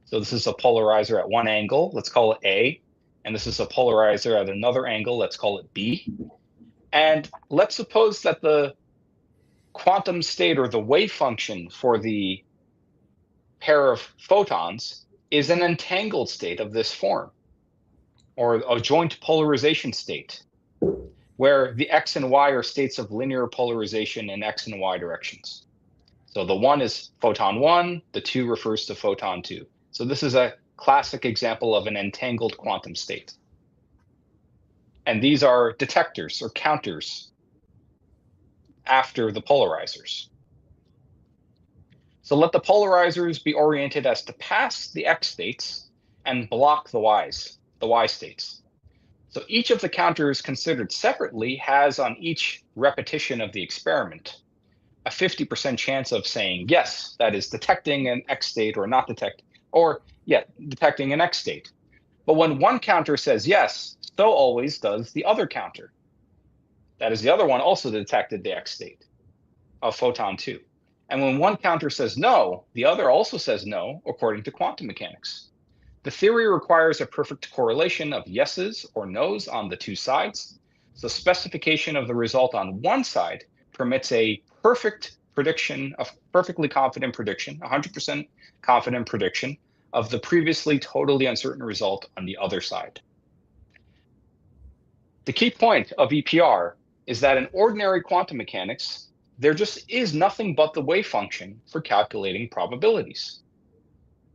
So this is a polarizer at one angle, let's call it A. And this is a polarizer at another angle, let's call it B. And let's suppose that the quantum state or the wave function for the pair of photons is an entangled state of this form, or a joint polarization state, where the x and y are states of linear polarization in x and y directions. So the 1 is photon 1, the 2 refers to photon 2. So this is a classic example of an entangled quantum state. And these are detectors or counters after the polarizers. So let the polarizers be oriented as to pass the x states and block the y states. So each of the counters considered separately has on each repetition of the experiment a 50% chance of saying yes, that is detecting an x state or not detecting, or detecting an x state. But when one counter says yes, so always does the other counter. That is, the other one also detected the x state of photon 2. And when one counter says no, the other also says no, according to quantum mechanics. The theory requires a perfect correlation of yeses or nos on the two sides. So specification of the result on one side permits a perfect prediction, a perfectly confident prediction, 100% confident prediction of the previously totally uncertain result on the other side. The key point of EPR is that in ordinary quantum mechanics, there just is nothing but the wave function for calculating probabilities.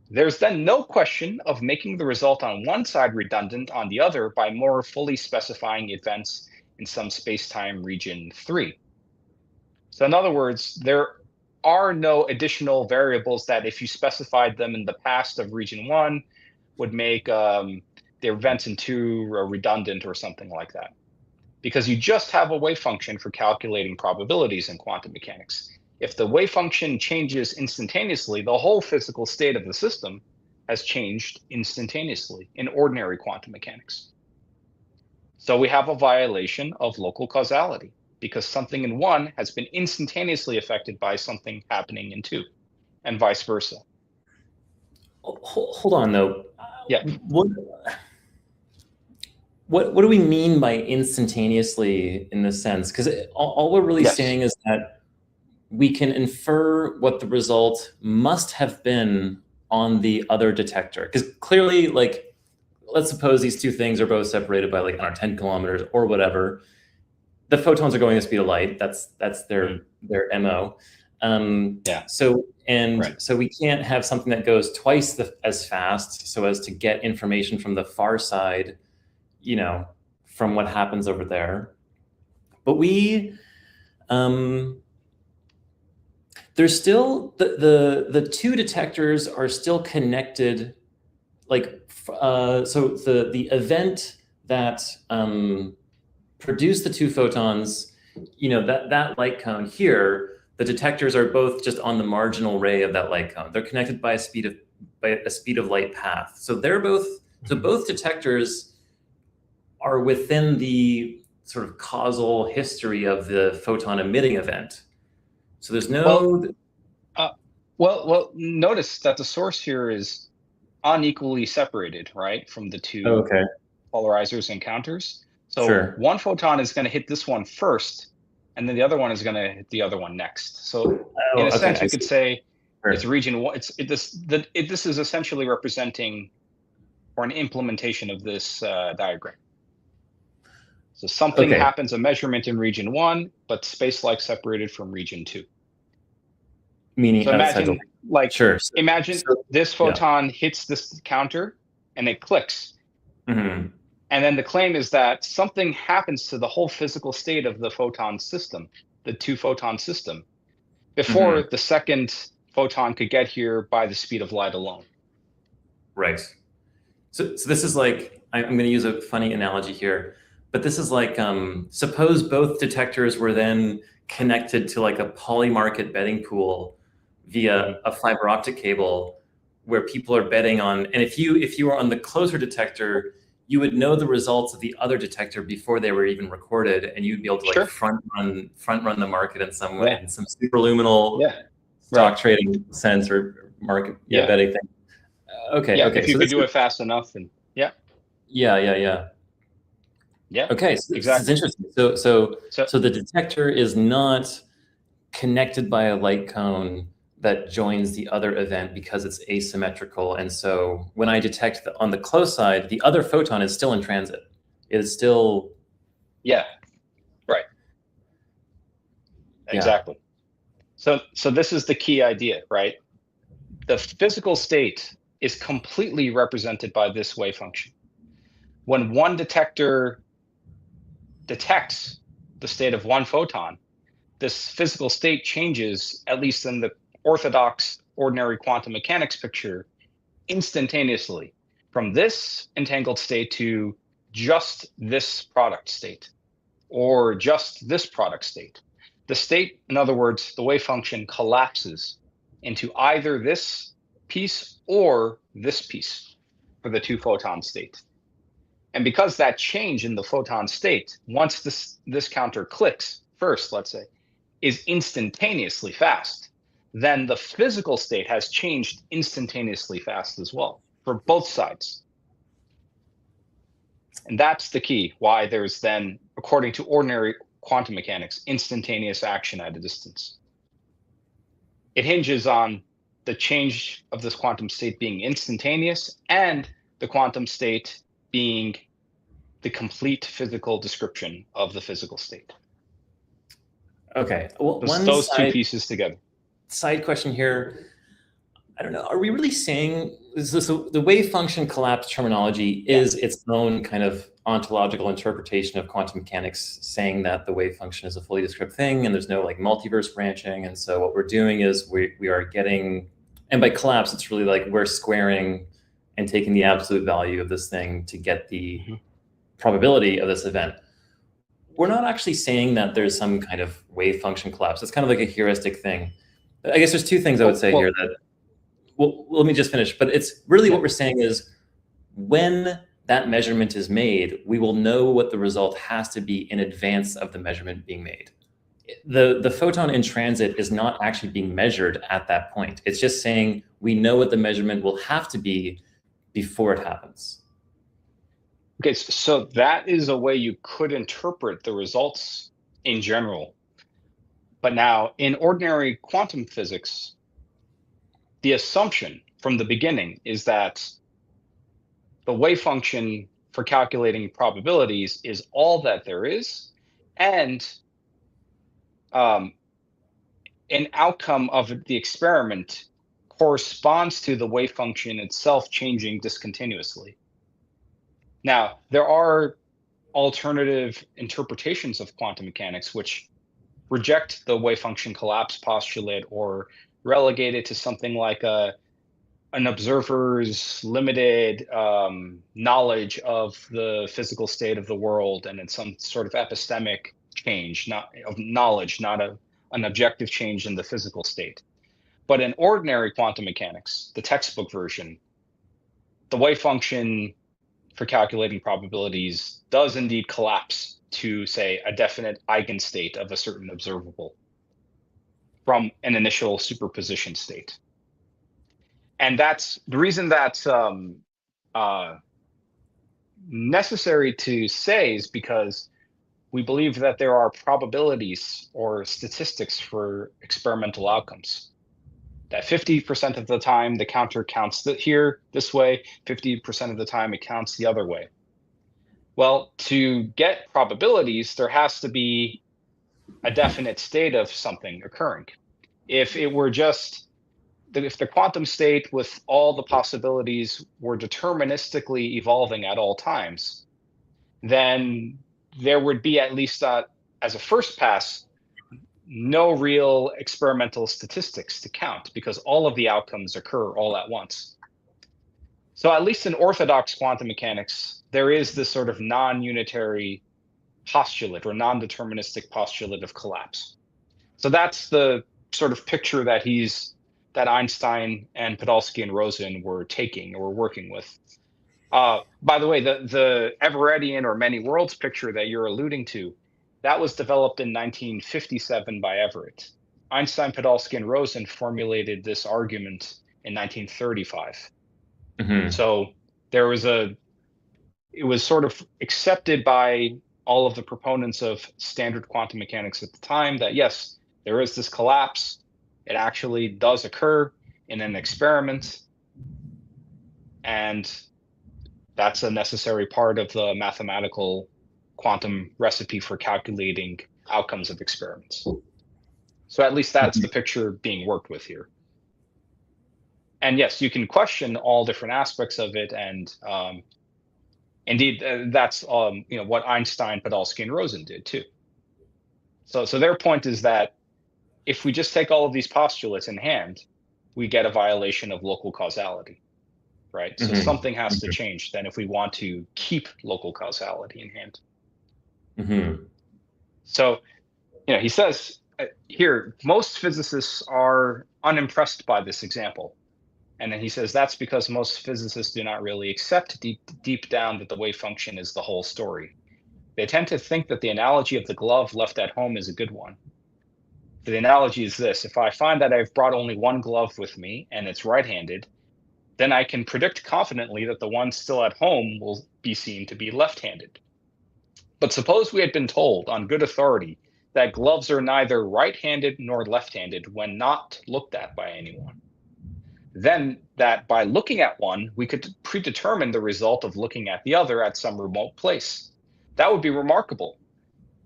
There's then no question of making the result on one side redundant on the other by more fully specifying events in some space-time region 3. So in other words, there are no additional variables that, if you specified them in the past of region 1, would make the events in 2 redundant or something like that. Because you just have a wave function for calculating probabilities in quantum mechanics. If the wave function changes instantaneously, the whole physical state of the system has changed instantaneously in ordinary quantum mechanics. So we have a violation of local causality, because something in 1 has been instantaneously affected by something happening in 2, and vice versa. Hold on, though. Yeah. What do we mean by instantaneously in this sense? Because all we're really saying is that we can infer what the result must have been on the other detector. Because clearly, like, let's suppose these two things are both separated by, like, I don't know, 10 kilometers or whatever. The photons are going at the speed of light. That's their MO. So we can't have something that goes twice as fast so as to get information from the far side, you know, from what happens over there. But there's still the two detectors are still connected, like, so the event that produced the two photons, you know, that light cone here, the detectors are both just on the marginal ray of that light cone. They're connected by a speed of light path. So they're both, so both detectors are within the sort of causal history of the photon emitting event. So there's no... Well, notice that the source here is unequally separated, right, from the two polarizers and counters. So one photon is going to hit this one first, and then the other one is going to hit the other one next. So in a sense, you could say it's region 1. This is essentially representing, or an implementation of this diagram. So something happens, a measurement in region 1, but space-like separated from region 2. Meaning, so imagine, imagine this photon hits this counter and it clicks. And then the claim is that something happens to the whole physical state of the photon system, the two-photon system, before the second photon could get here by the speed of light alone. Right. So this is like, I'm going to use a funny analogy here, but this is like, suppose both detectors were then connected to, like, a polymarket betting pool via a fiber optic cable where people are betting on, and if you were on the closer detector, you would know the results of the other detector before they were even recorded, and you'd be able to, like, front run the market in some way, in some superluminal stock trading sense, or market betting thing. If you could do it fast enough, and Okay, so this is interesting. So the detector is not connected by a light cone that joins the other event because it's asymmetrical. And so when I detect on the close side, the other photon is still in transit. It is still... Exactly. So this is the key idea, right? The physical state is completely represented by this wave function. When one detector detects the state of one photon, this physical state changes, at least in the orthodox ordinary quantum mechanics picture, instantaneously from this entangled state to just this product state, or just this product state. The state, in other words, the wave function collapses into either this piece or this piece for the two photon state. And because that change in the photon state, once this counter clicks first, let's say, is instantaneously fast, then the physical state has changed instantaneously fast as well for both sides. And that's the key, why there's then, according to ordinary quantum mechanics, instantaneous action at a distance. It hinges on the change of this quantum state being instantaneous and the quantum state being the complete physical description of the physical state. Okay, well, those two pieces together. Side question here. I don't know, are we really saying, the wave function collapse terminology is its own kind of ontological interpretation of quantum mechanics saying that the wave function is a fully descript thing and there's no like multiverse branching. And so what we're doing is we are getting, and by collapse, it's really like we're squaring and taking the absolute value of this thing to get the probability of this event. We're not actually saying that there's some kind of wave function collapse. It's kind of like a heuristic thing. I guess there's two things I would say here that, well, let me just finish. But it's really what we're saying is when that measurement is made, we will know what the result has to be in advance of the measurement being made. The photon in transit is not actually being measured at that point. It's just saying we know what the measurement will have to be before it happens. Okay, so that is a way you could interpret the results in general. But now, in ordinary quantum physics, the assumption from the beginning is that the wave function for calculating probabilities is all that there is, and an outcome of the experiment corresponds to the wave function itself changing discontinuously. Now, there are alternative interpretations of quantum mechanics which reject the wave function collapse postulate or relegate it to something like an observer's limited knowledge of the physical state of the world, and it's some sort of epistemic change, not of knowledge, not an objective change in the physical state. But in ordinary quantum mechanics, the textbook version, the wave function for calculating probabilities does indeed collapse to, say, a definite eigenstate of a certain observable from an initial superposition state. And that's the reason that's necessary to say is because we believe that there are probabilities or statistics for experimental outcomes. That 50% of the time the counter counts here this way, 50% of the time it counts the other way. Well, to get probabilities, there has to be a definite state of something occurring. If it were just if the quantum state with all the possibilities were deterministically evolving at all times, then there would be, at least as a first pass, no real experimental statistics to count because all of the outcomes occur all at once. So at least in orthodox quantum mechanics, there is this sort of non-unitary postulate or non-deterministic postulate of collapse. So that's the sort of picture that Einstein and Podolsky and Rosen were taking or working with. By the way, the Everettian or many worlds picture that you're alluding to, that was developed in 1957 by Everett. Einstein, Podolsky, and Rosen formulated this argument in 1935. So it was sort of accepted by all of the proponents of standard quantum mechanics at the time that yes, there is this collapse. It actually does occur in an experiment, and that's a necessary part of the mathematical quantum recipe for calculating outcomes of experiments. So at least that's the picture being worked with here. And yes, you can question all different aspects of it, and indeed, that's what Einstein, Podolsky, and Rosen did too. So their point is that if we just take all of these postulates in hand, we get a violation of local causality, right? So something has to change then if we want to keep local causality in hand. So, he says here, most physicists are unimpressed by this example. And then he says that's because most physicists do not really accept deep down that the wave function is the whole story. They tend to think that the analogy of the glove left at home is a good one. The analogy is this: if I find that I've brought only one glove with me and it's right-handed, then I can predict confidently that the one still at home will be seen to be left-handed. But suppose we had been told on good authority that gloves are neither right-handed nor left-handed when not looked at by anyone. Then that by looking at one, we could predetermine the result of looking at the other at some remote place. That would be remarkable.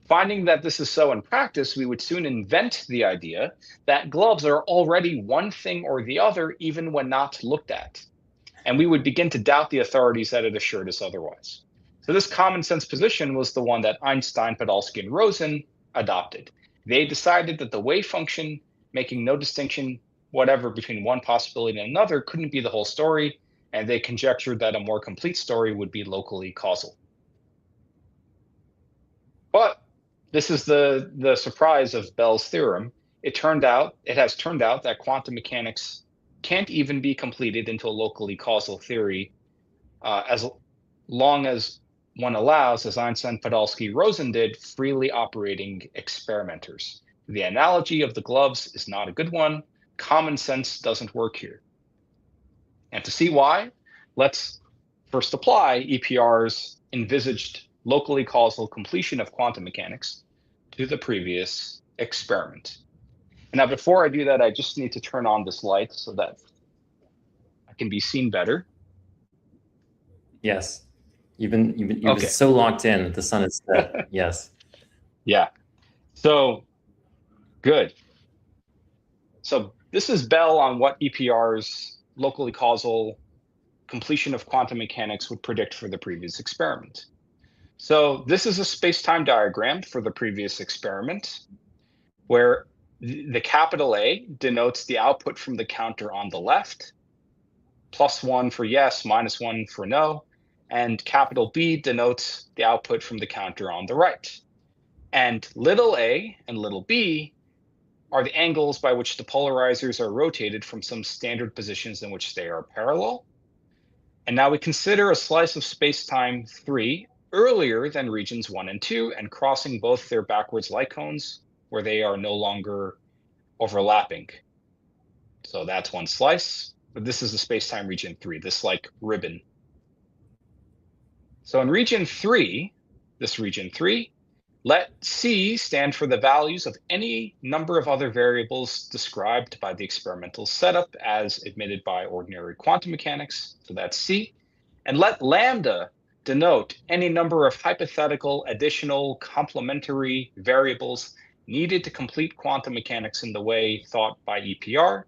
Finding that this is so in practice, we would soon invent the idea that gloves are already one thing or the other, even when not looked at. And we would begin to doubt the authorities that had assured us otherwise. So this common sense position was the one that Einstein, Podolsky, and Rosen adopted. They decided that the wave function, making no distinction whatever between one possibility and another, couldn't be the whole story, and they conjectured that a more complete story would be locally causal. But this is the surprise of Bell's theorem. It has turned out that quantum mechanics can't even be completed into a locally causal theory as long as one allows, as Einstein, Podolsky, Rosen did, freely operating experimenters. The analogy of the gloves is not a good one. Common sense doesn't work here. And to see why, let's first apply EPR's envisaged locally causal completion of quantum mechanics to the previous experiment. And now, before I do that, I just need to turn on this light so that I can be seen better. Yes. You've been so locked in. The sun is set. Yes. Yeah. So good. So this is Bell on what EPR's locally causal completion of quantum mechanics would predict for the previous experiment. So this is a space-time diagram for the previous experiment, where the capital A denotes the output from the counter on the left, +1 for yes, -1 for no, and capital B denotes the output from the counter on the right. And little a and little b are the angles by which the polarizers are rotated from some standard positions in which they are parallel. And now we consider a slice of space-time 3 earlier than regions 1 and 2 and crossing both their backwards light cones where they are no longer overlapping. So that's one slice, but this is the space-time region 3, this like ribbon. So in region 3, this region 3, let C stand for the values of any number of other variables described by the experimental setup as admitted by ordinary quantum mechanics. So that's C. And let lambda denote any number of hypothetical, additional, complementary variables needed to complete quantum mechanics in the way thought by EPR.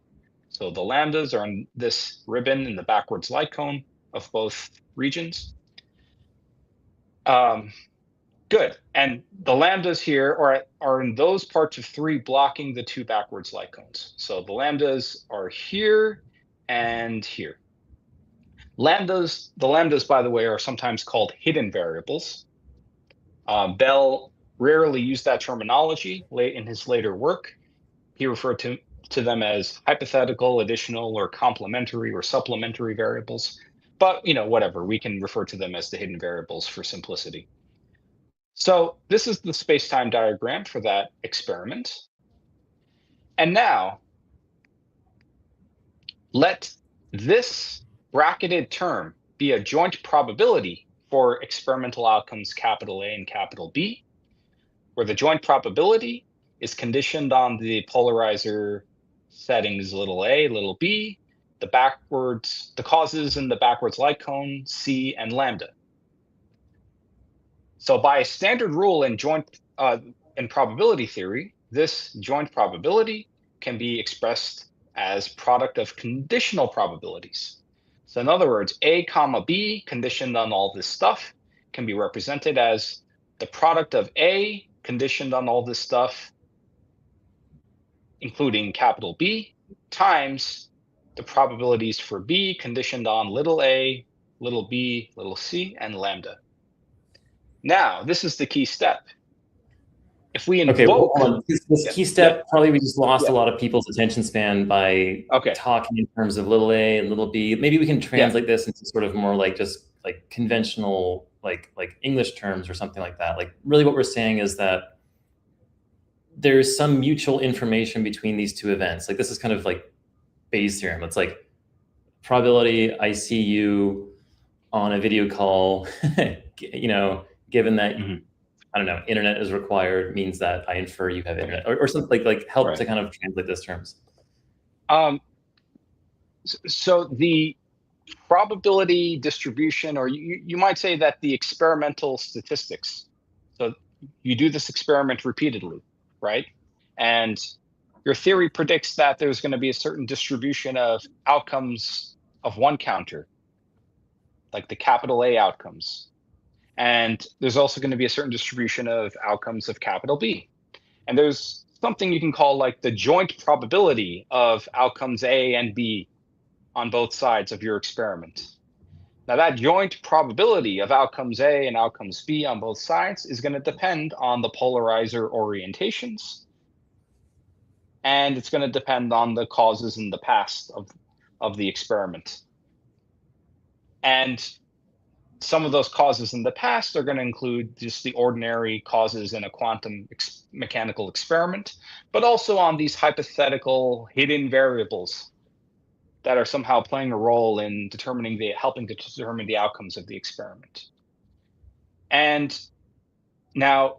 So the lambdas are in this ribbon in the backwards light cone of both regions. Good. And the lambdas here are in those parts of 3 blocking the 2 backwards light cones. So the lambdas are here and here. The lambdas, by the way, are sometimes called hidden variables. Bell rarely used that terminology in his later work. He referred to them as hypothetical, additional, or complementary or supplementary variables. But, whatever, we can refer to them as the hidden variables for simplicity. So this is the space-time diagram for that experiment. And now, let this bracketed term be a joint probability for experimental outcomes capital A and capital B, where the joint probability is conditioned on the polarizer settings little a, little b, the causes in the backwards light cone, C, and lambda. So by a standard rule in probability theory, this joint probability can be expressed as product of conditional probabilities. So in other words, A comma B conditioned on all this stuff can be represented as the product of A conditioned on all this stuff, including capital B, times the probabilities for B conditioned on little a, little b, little c, and lambda. Now, this is the key step. If we invoke... This key step, probably we just lost a lot of people's attention span by talking in terms of little a and little b. Maybe we can translate this into sort of more like just like conventional, like English terms or something like that. Like really what we're saying is that there's some mutual information between these two events. Like this is kind of like Bayes' theorem. It's like probability I see you on a video call, given that, I don't know, internet is required means that I infer you have internet or something like help to kind of translate those terms. So the probability distribution, or you might say that the experimental statistics, so you do this experiment repeatedly, right? And your theory predicts that there's going to be a certain distribution of outcomes of one counter, like the capital A outcomes. And there's also going to be a certain distribution of outcomes of capital B. And there's something you can call like the joint probability of outcomes A and B on both sides of your experiment. Now, that joint probability of outcomes A and outcomes B on both sides is going to depend on the polarizer orientations, and it's going to depend on the causes in the past of the experiment. And some of those causes in the past are going to include just the ordinary causes in a quantum mechanical experiment, but also on these hypothetical hidden variables that are somehow playing a role in helping to determine the outcomes of the experiment. And now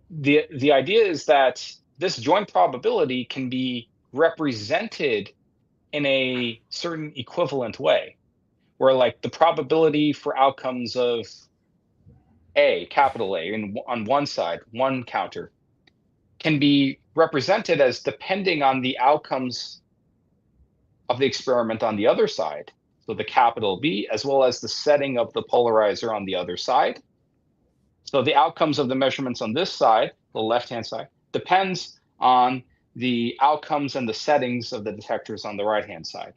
the idea is that this joint probability can be represented in a certain equivalent way, where like the probability for outcomes of A, capital A, on one side, one counter, can be represented as depending on the outcomes of the experiment on the other side, so the capital B, as well as the setting of the polarizer on the other side. So the outcomes of the measurements on this side, the left-hand side, depends on the outcomes and the settings of the detectors on the right-hand side.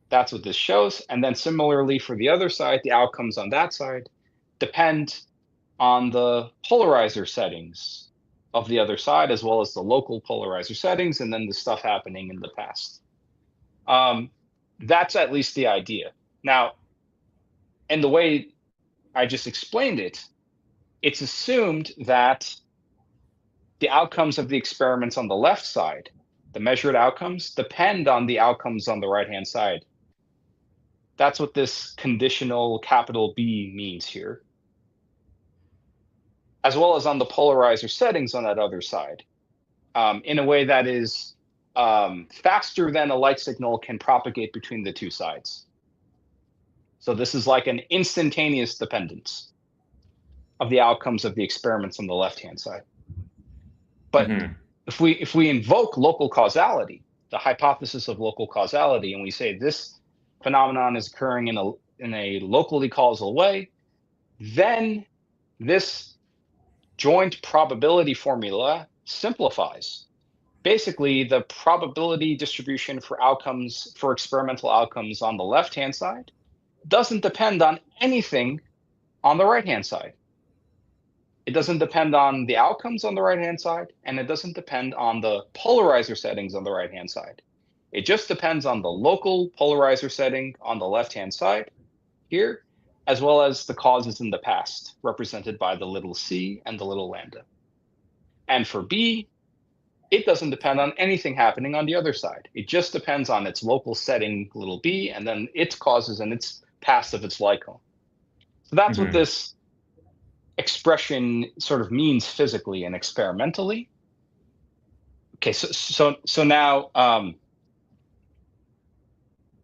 That's what this shows. And then similarly for the other side, the outcomes on that side depend on the polarizer settings of the other side, as well as the local polarizer settings, and then the stuff happening in the past. That's at least the idea. Now, in the way I just explained it, it's assumed that the outcomes of the experiments on the left side, the measured outcomes, depend on the outcomes on the right-hand side. That's what this conditional capital B means here, as well as on the polarizer settings on that other side, in a way that is faster than a light signal can propagate between the two sides. So this is like an instantaneous dependence of the outcomes of the experiments on the left-hand side. But if we invoke local causality, the hypothesis of local causality, and we say this phenomenon is occurring in a locally causal way, then this joint probability formula simplifies. Basically, the probability distribution for experimental outcomes on the left-hand side doesn't depend on anything on the right-hand side. It doesn't depend on the outcomes on the right-hand side, and it doesn't depend on the polarizer settings on the right-hand side. It just depends on the local polarizer setting on the left-hand side here, as well as the causes in the past, represented by the little c and the little lambda. And for B, it doesn't depend on anything happening on the other side. It just depends on its local setting, little b, and then its causes and its past of its like cone. So that's what this expression sort of means physically and experimentally. Okay, so now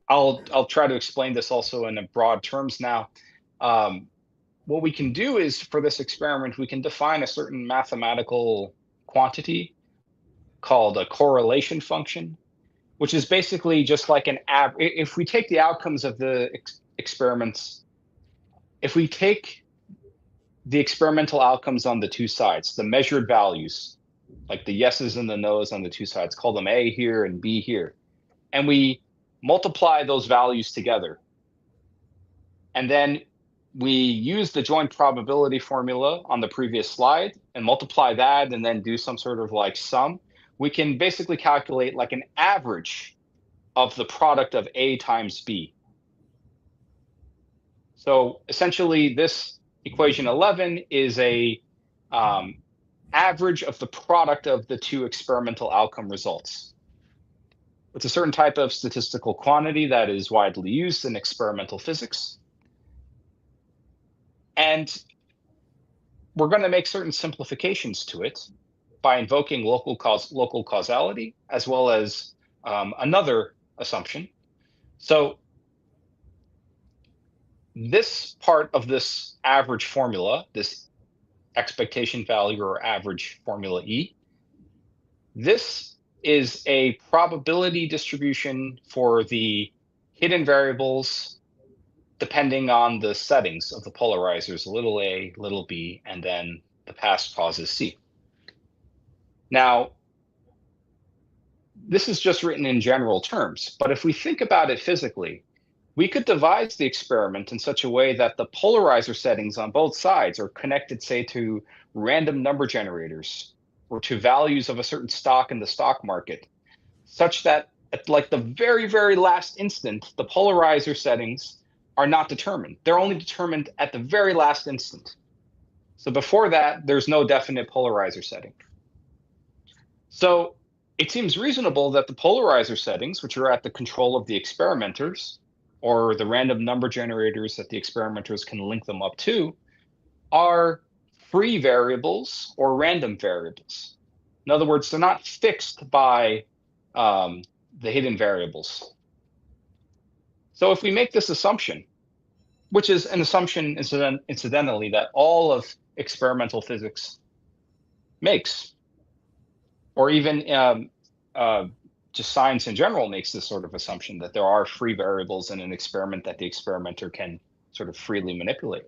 I'll try to explain this also in a broad terms now. What we can do is, for this experiment, we can define a certain mathematical quantity called a correlation function, which is basically just like an average. If we take the outcomes of the experiments, if we take the experimental outcomes on the two sides, the measured values, like the yeses and the nos on the two sides, call them A here and B here, and we multiply those values together, and then we use the joint probability formula on the previous slide and multiply that and then do some sort of like sum, we can basically calculate like an average of the product of A times B. So essentially, this equation 11 is a average of the product of the two experimental outcome results. It's a certain type of statistical quantity that is widely used in experimental physics. And we're going to make certain simplifications to it by invoking local causality, as well as another assumption. So this part of this average formula, this expectation value or average formula E, this is a probability distribution for the hidden variables depending on the settings of the polarizers, little a, little b, and then the past causes C. Now, this is just written in general terms, but if we think about it physically, we could devise the experiment in such a way that the polarizer settings on both sides are connected, say, to random number generators or to values of a certain stock in the stock market, such that at like the very, very last instant, the polarizer settings are not determined. They're only determined at the very last instant. So before that, there's no definite polarizer setting. So it seems reasonable that the polarizer settings, which are at the control of the experimenters, or the random number generators that the experimenters can link them up to, are free variables or random variables. In other words, they're not fixed by the hidden variables. So if we make this assumption, which is an assumption incidentally that all of experimental physics makes, or even just science in general makes this sort of assumption that there are free variables in an experiment that the experimenter can sort of freely manipulate,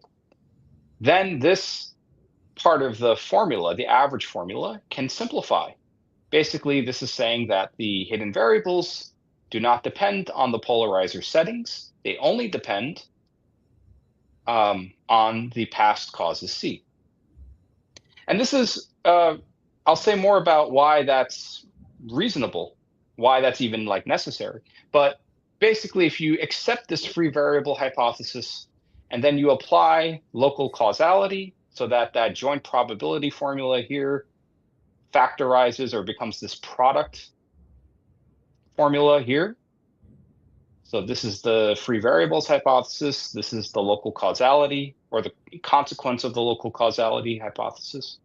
then this part of the formula, the average formula, can simplify. Basically, this is saying that the hidden variables do not depend on the polarizer settings. They only depend on the past causes C. And this is, I'll say more about why that's reasonable, why that's even like necessary. But basically, if you accept this free variable hypothesis, and then you apply local causality so that that joint probability formula here factorizes or becomes this product formula here. So this is the free variables hypothesis. This is the local causality, or the consequence of the local causality hypothesis.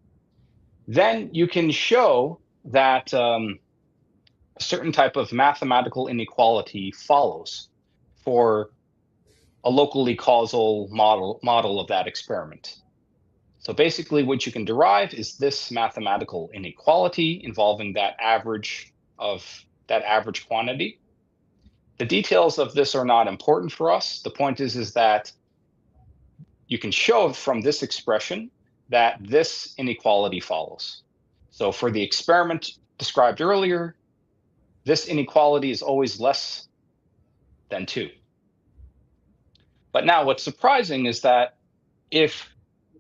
Then you can show that a certain type of mathematical inequality follows for a locally causal model of that experiment. So basically what you can derive is this mathematical inequality involving that average quantity. The details of this are not important for us. The point is that you can show from this expression that this inequality follows. So for the experiment described earlier, this inequality is always less than 2. But now what's surprising is that if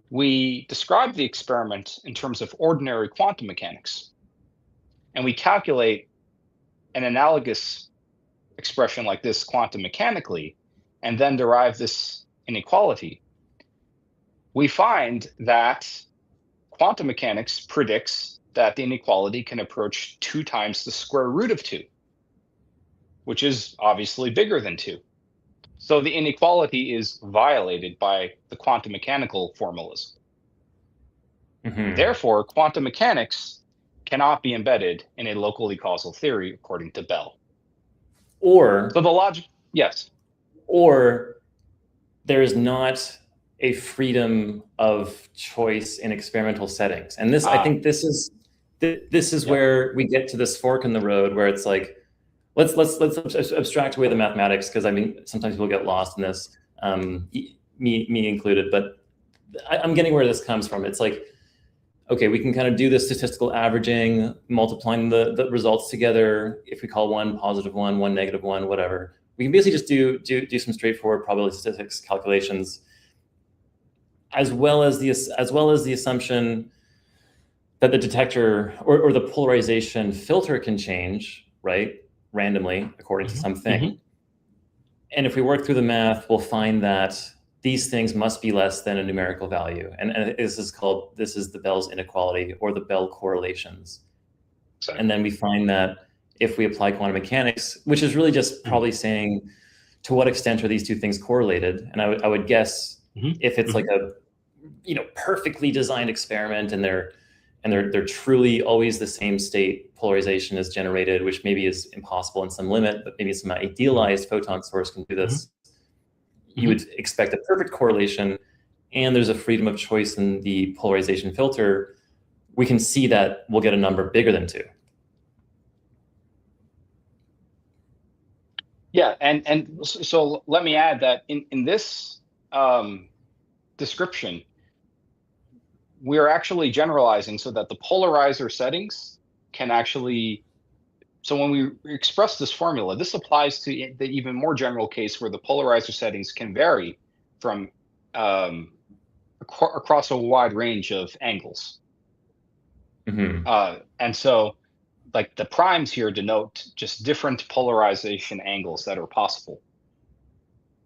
we describe the experiment in terms of ordinary quantum mechanics, and we calculate an analogous expression like this quantum mechanically, and then derive this inequality, we find that quantum mechanics predicts that the inequality can approach 2 times the square root of 2, which is obviously bigger than 2. So the inequality is violated by the quantum mechanical formulas. Therefore, quantum mechanics cannot be embedded in a locally causal theory, according to Bell. Or so the logic, yes. Or there is not a freedom of choice in experimental settings, and this I think this is where we get to this fork in the road where it's like, let's abstract away the mathematics, because I mean sometimes people get lost in this, me included. But I'm getting where this comes from. It's like, okay, we can kind of do this statistical averaging, multiplying the results together. If we call one positive one, one negative one, whatever, we can basically just do some straightforward probability statistics calculations, as well as the assumption that the detector or the polarization filter can change, right, randomly according to something. And if we work through the math, we'll find that these things must be less than a numerical value. And this is the Bell's inequality, or the Bell correlations. Exactly. And then we find that if we apply quantum mechanics, which is really just probably saying to what extent are these two things correlated. And I would guess if it's like a perfectly designed experiment and they're truly always the same state, polarization is generated, which maybe is impossible in some limit, but maybe some idealized photon source can do this. You would expect a perfect correlation, and there's a freedom of choice in the polarization filter. We can see that we'll get a number bigger than 2. Yeah, and so let me add that in this description, we're actually generalizing so that the polarizer settings can actually. So when we express this formula, this applies to the even more general case where the polarizer settings can vary from across a wide range of angles. And so, like the primes here denote just different polarization angles that are possible.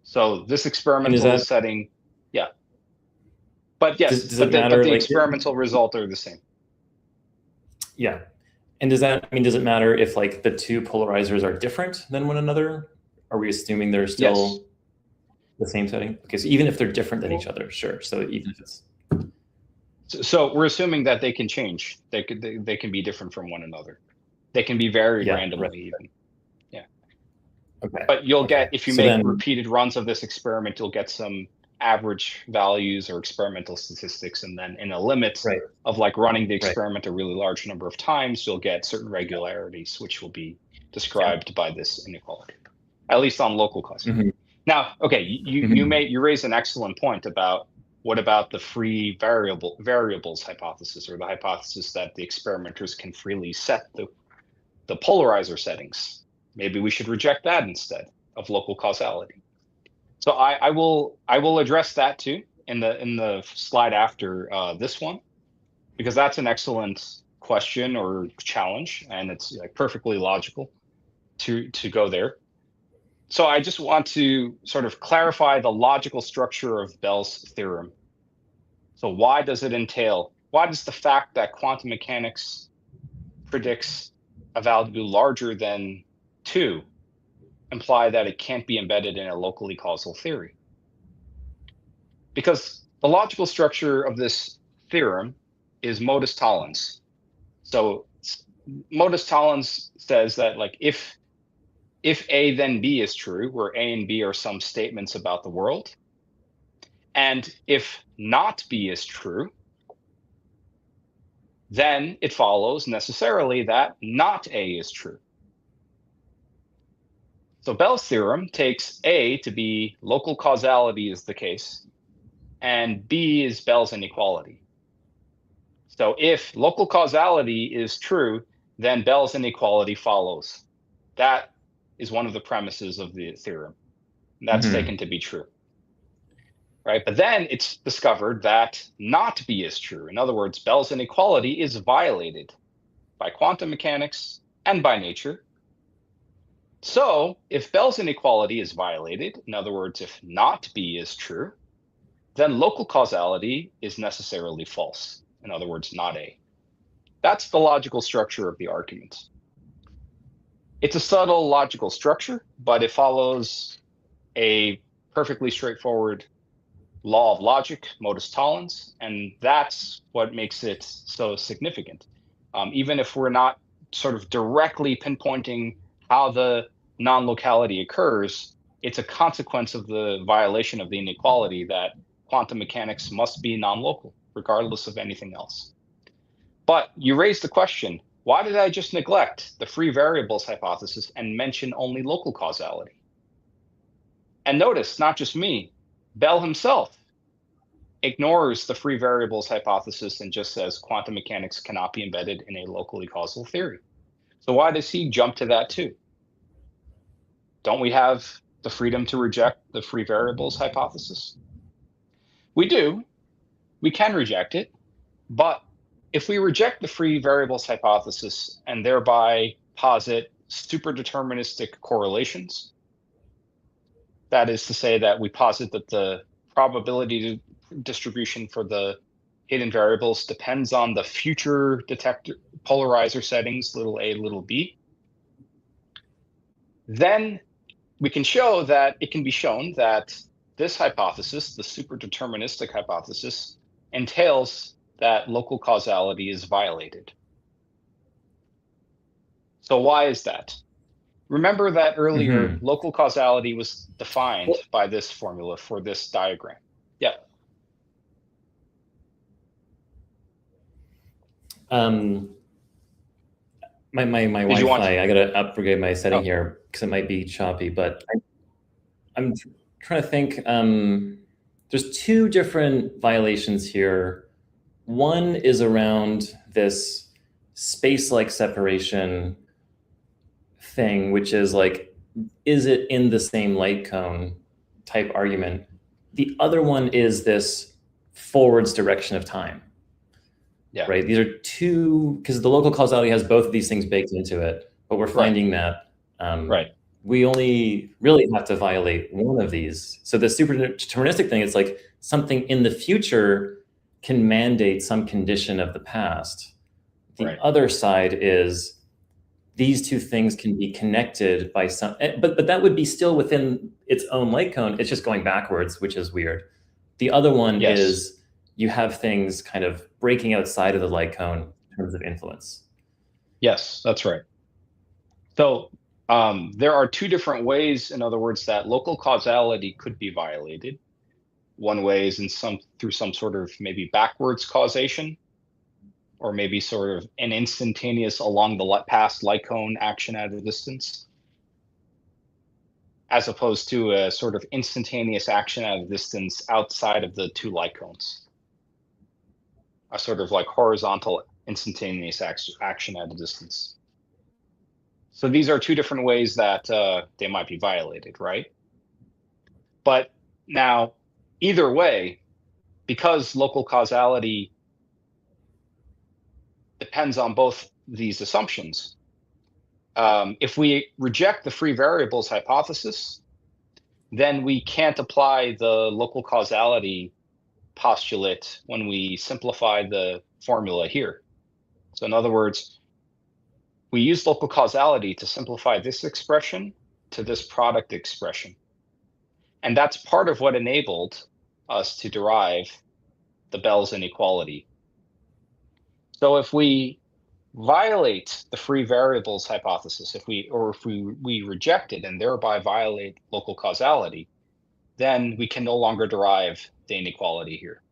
So this experimental setting, yeah. But yes, does it matter, but the like, experimental result are the same. Yeah. And does it matter if like the two polarizers are different than one another? Are we assuming they're still the same setting? Okay, so even if they're different than each other, sure. So even if it's so we're assuming that they can change. They can be different from one another. They can be varied randomly even. Yeah. Okay. But you'll get, if you make repeated runs of this experiment, you'll get some average values or experimental statistics, and then in a limit of like running the experiment a really large number of times, you'll get certain regularities, which will be described by this inequality, at least on local causation. Now, okay, you raise an excellent point about what about the free variables hypothesis, or the hypothesis that the experimenters can freely set the polarizer settings. Maybe we should reject that instead of local causality. So I will address that too in the slide after this one, because that's an excellent question or challenge, and it's like perfectly logical to go there. So I just want to sort of clarify the logical structure of Bell's theorem. So why does it entail? Why does the fact that quantum mechanics predicts a value larger than 2 imply that it can't be embedded in a locally causal theory? Because the logical structure of this theorem is modus tollens. So modus tollens says that like if A then B is true, where A and B are some statements about the world, and if not B is true, then it follows necessarily that not A is true. So Bell's theorem takes A to be local causality is the case, and B is Bell's inequality. So if local causality is true, then Bell's inequality follows. That is one of the premises of the theorem. That's taken to be true. Right? But then it's discovered that not B is true. In other words, Bell's inequality is violated by quantum mechanics and by nature. So if Bell's inequality is violated, in other words, if not B is true, then local causality is necessarily false. In other words, not A. That's the logical structure of the argument. It's a subtle logical structure, but it follows a perfectly straightforward law of logic, modus tollens, and that's what makes it so significant. Even if we're not sort of directly pinpointing how the non-locality occurs, it's a consequence of the violation of the inequality that quantum mechanics must be non-local, regardless of anything else. But you raised the question, why did I just neglect the free variables hypothesis and mention only local causality? And notice, not just me, Bell himself ignores the free variables hypothesis and just says quantum mechanics cannot be embedded in a locally causal theory. So why does he jump to that too? Don't we have the freedom to reject the free variables hypothesis? We do. We can reject it. But if we reject the free variables hypothesis and thereby posit superdeterministic correlations, that is to say that we posit that the probability distribution for the hidden variables depends on the future detector polarizer settings, little a, little b, then we can show that it can be shown that this hypothesis, the superdeterministic hypothesis, entails that local causality is violated. So why is that? Remember that earlier local causality was defined by this formula for this diagram. Yeah. My Wi-Fi. I gotta upgrade my setting here because it might be choppy. But I'm trying to think. There's two different violations here. One is around this space-like separation thing, which is like, is it in the same light cone type argument? The other one is this forwards direction of time. Yeah. Right. These are two, because the local causality has both of these things baked into it, but we're finding that we only really have to violate one of these. So the super deterministic thing is like something in the future can mandate some condition of the past. The other side is these two things can be connected by some, but that would be still within its own light cone. It's just going backwards, which is weird. The other one is you have things kind of breaking outside of the light cone in terms of influence. Yes, that's right. So there are two different ways, in other words, that local causality could be violated. One way is through some sort of maybe backwards causation, or maybe sort of an instantaneous along the past light cone action at a distance, as opposed to a sort of instantaneous action at a distance outside of the two light cones. A sort of like horizontal instantaneous action at a distance. So these are two different ways that they might be violated, right? But now, either way, because local causality depends on both these assumptions, if we reject the free variables hypothesis, then we can't apply the local causality postulate when we simplify the formula here. So in other words, we use local causality to simplify this expression to this product expression. And that's part of what enabled us to derive the Bell's inequality. So if we violate the free variables hypothesis, if we reject it and thereby violate local causality, then we can no longer derive the inequality here.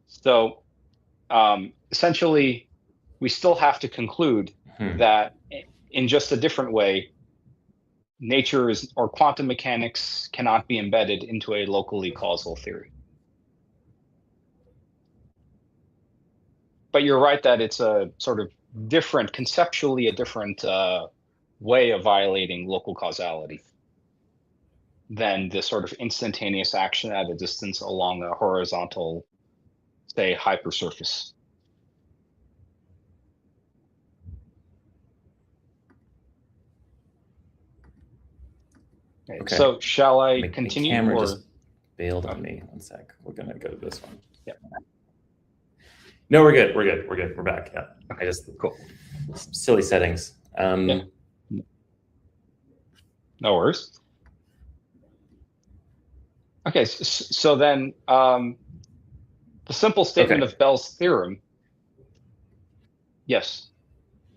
So essentially, we still have to conclude that in just a different way, nature or quantum mechanics cannot be embedded into a locally causal theory. But you're right that it's a sort of different, conceptually a different way of violating local causality than the sort of instantaneous action at a distance along a horizontal, say, hypersurface. Okay. So shall I continue? The camera just bailed on me. One sec. We're gonna go to this one. Yeah. No, we're good. We're back. Yeah. Okay. Cool. Silly settings. No worries. Okay. So then the simple statement of Bell's theorem. Yes.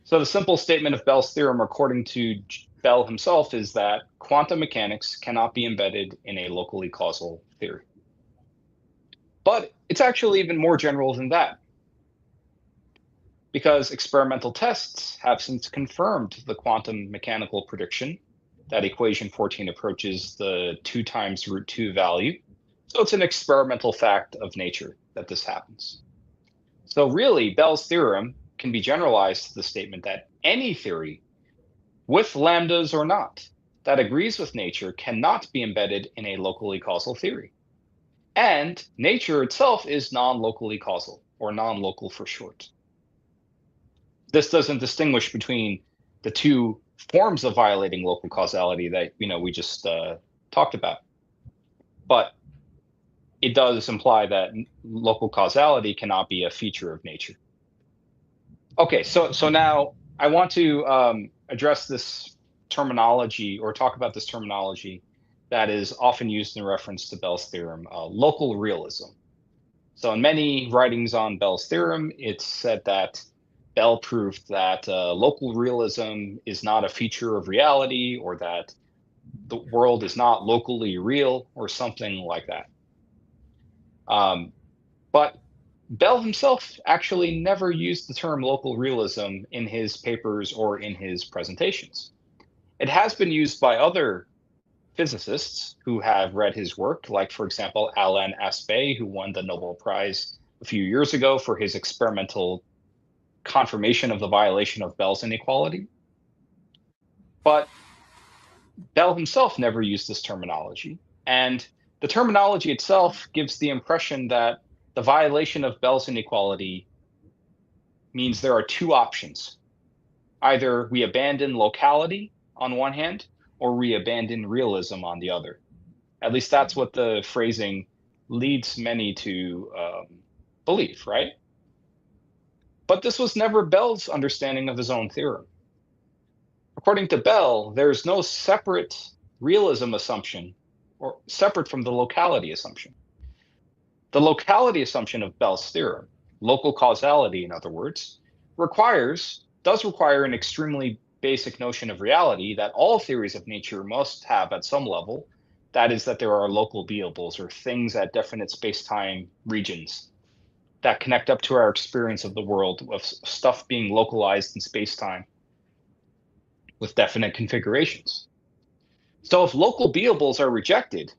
So the simple statement of Bell's theorem, according to Bell himself, is that quantum mechanics cannot be embedded in a locally causal theory. But it's actually even more general than that, because experimental tests have since confirmed the quantum mechanical prediction that equation 14 approaches the 2 times root 2 value. So it's an experimental fact of nature that this happens. So really, Bell's theorem can be generalized to the statement that any theory, with lambdas or not, that agrees with nature cannot be embedded in a locally causal theory. And nature itself is non-locally causal, or non-local for short. This doesn't distinguish between the two forms of violating local causality that we just talked about. But it does imply that local causality cannot be a feature of nature. Okay, so now I want to address this terminology, or talk about this terminology that is often used in reference to Bell's theorem, local realism. So in many writings on Bell's theorem, it's said that Bell proved that local realism is not a feature of reality, or that the world is not locally real, or something like that. But Bell himself actually never used the term local realism in his papers or in his presentations. It has been used by other physicists who have read his work, like, for example, Alain Aspect, who won the Nobel Prize a few years ago for his experimental confirmation of the violation of Bell's inequality. But Bell himself never used this terminology. And the terminology itself gives the impression that the violation of Bell's inequality means there are two options. Either we abandon locality on one hand, or we abandon realism on the other. At least that's what the phrasing leads many to believe, right? But this was never Bell's understanding of his own theorem. According to Bell, there's no separate realism assumption or separate from the locality assumption. The locality assumption of Bell's theorem, local causality, in other words, does require an extremely basic notion of reality that all theories of nature must have at some level. That is, that there are local beables or things at definite space-time regions that connect up to our experience of the world, of stuff being localized in space-time with definite configurations. So if local beables are rejected,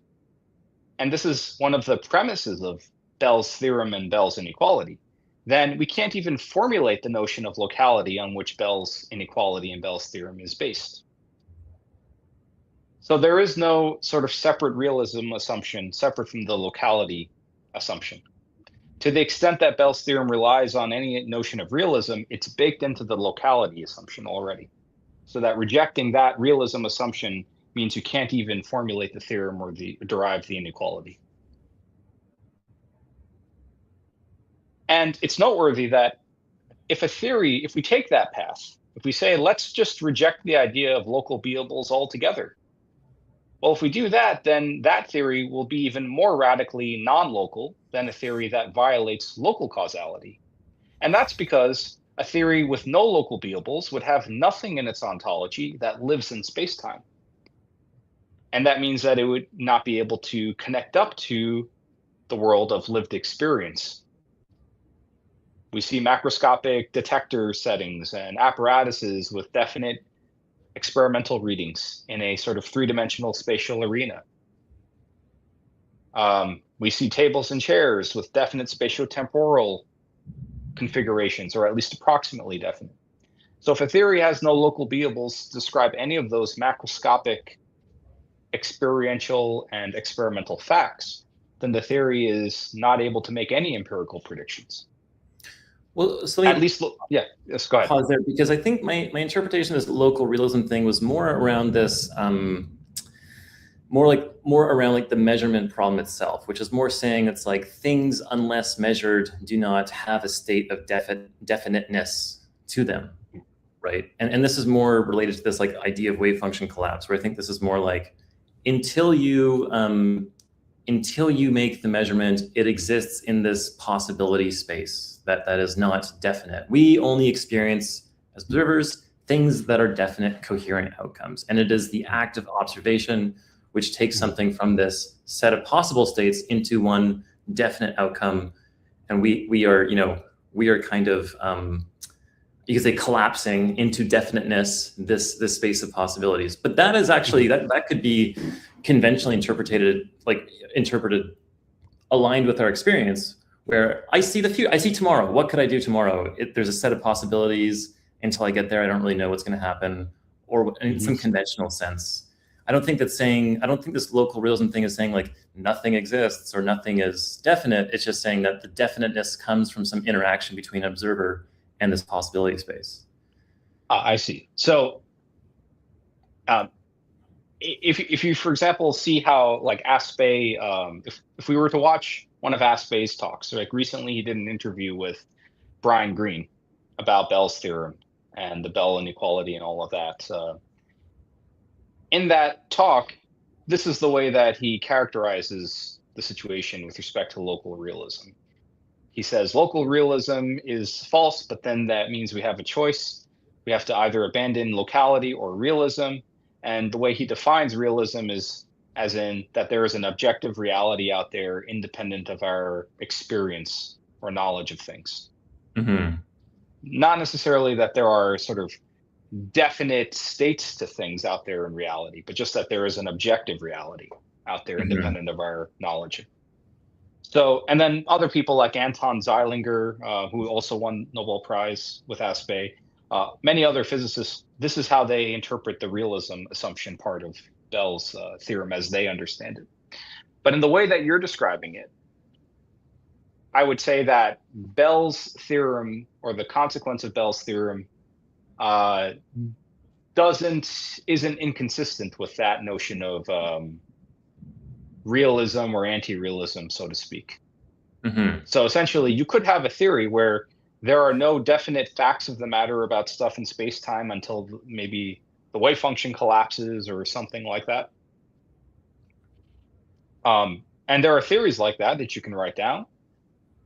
and this is one of the premises of Bell's theorem and Bell's inequality, then we can't even formulate the notion of locality on which Bell's inequality and Bell's theorem is based. So there is no sort of separate realism assumption separate from the locality assumption. To the extent that Bell's theorem relies on any notion of realism, it's baked into the locality assumption already. So that rejecting that realism assumption means you can't even formulate the theorem or derive the inequality. And it's noteworthy that if we take that path, if we say, let's just reject the idea of local beables altogether, well, if we do that, then that theory will be even more radically non-local than a theory that violates local causality. And that's because a theory with no local beables would have nothing in its ontology that lives in space-time. And that means that it would not be able to connect up to the world of lived experience. We see macroscopic detector settings and apparatuses with definite experimental readings in a sort of three-dimensional spatial arena. We see tables and chairs with definite spatiotemporal configurations, or at least approximately definite. So if a theory has no local beables to describe any of those macroscopic experiential and experimental facts, then the theory is not able to make any empirical predictions. Well, so at least, yeah, yes, go ahead. Pause there, because I think my interpretation of this local realism thing was more around this, more around like the measurement problem itself, which is more saying it's like things, unless measured, do not have a state of definiteness to them, right? And this is more related to this like idea of wave function collapse, where I think this is more like until you make the measurement, it exists in this possibility space that is not definite. We only experience, as observers, things that are definite, coherent outcomes. And it is the act of observation which takes something from this set of possible states into one definite outcome. And we are kind of, you could say, collapsing into definiteness, this space of possibilities. But that is actually, that could be conventionally interpreted aligned with our experience, where I see tomorrow. What could I do tomorrow? There's a set of possibilities. Until I get there, I don't really know what's going to happen, or in some conventional sense. I don't think this local realism thing is saying like nothing exists or nothing is definite. It's just saying that the definiteness comes from some interaction between an observer and this possibility space. I see. So if you, for example, see how like Aspect, if we were to watch one of Aspect's talks, so like recently he did an interview with Brian Greene about Bell's theorem and the Bell inequality and all of that. In that talk, this is the way that he characterizes the situation with respect to local realism. He says local realism is false, but then that means we have a choice. We have to either abandon locality or realism. And the way he defines realism is as in that there is an objective reality out there independent of our experience or knowledge of things. Mm-hmm. Not necessarily that there are sort of definite states to things out there in reality, but just that there is an objective reality out there Mm-hmm. independent of our knowledge. So, and then other people like Anton Zeilinger, who also won Nobel Prize with Aspect, many other physicists, this is how they interpret the realism assumption part of Bell's theorem as they understand it. But in the way that you're describing it, I would say that Bell's theorem, or the consequence of Bell's theorem, isn't inconsistent with that notion of realism or anti-realism, so to speak. Mm-hmm. So essentially, you could have a theory where there are no definite facts of the matter about stuff in space-time until maybe the wave function collapses or something like that. And there are theories like that you can write down.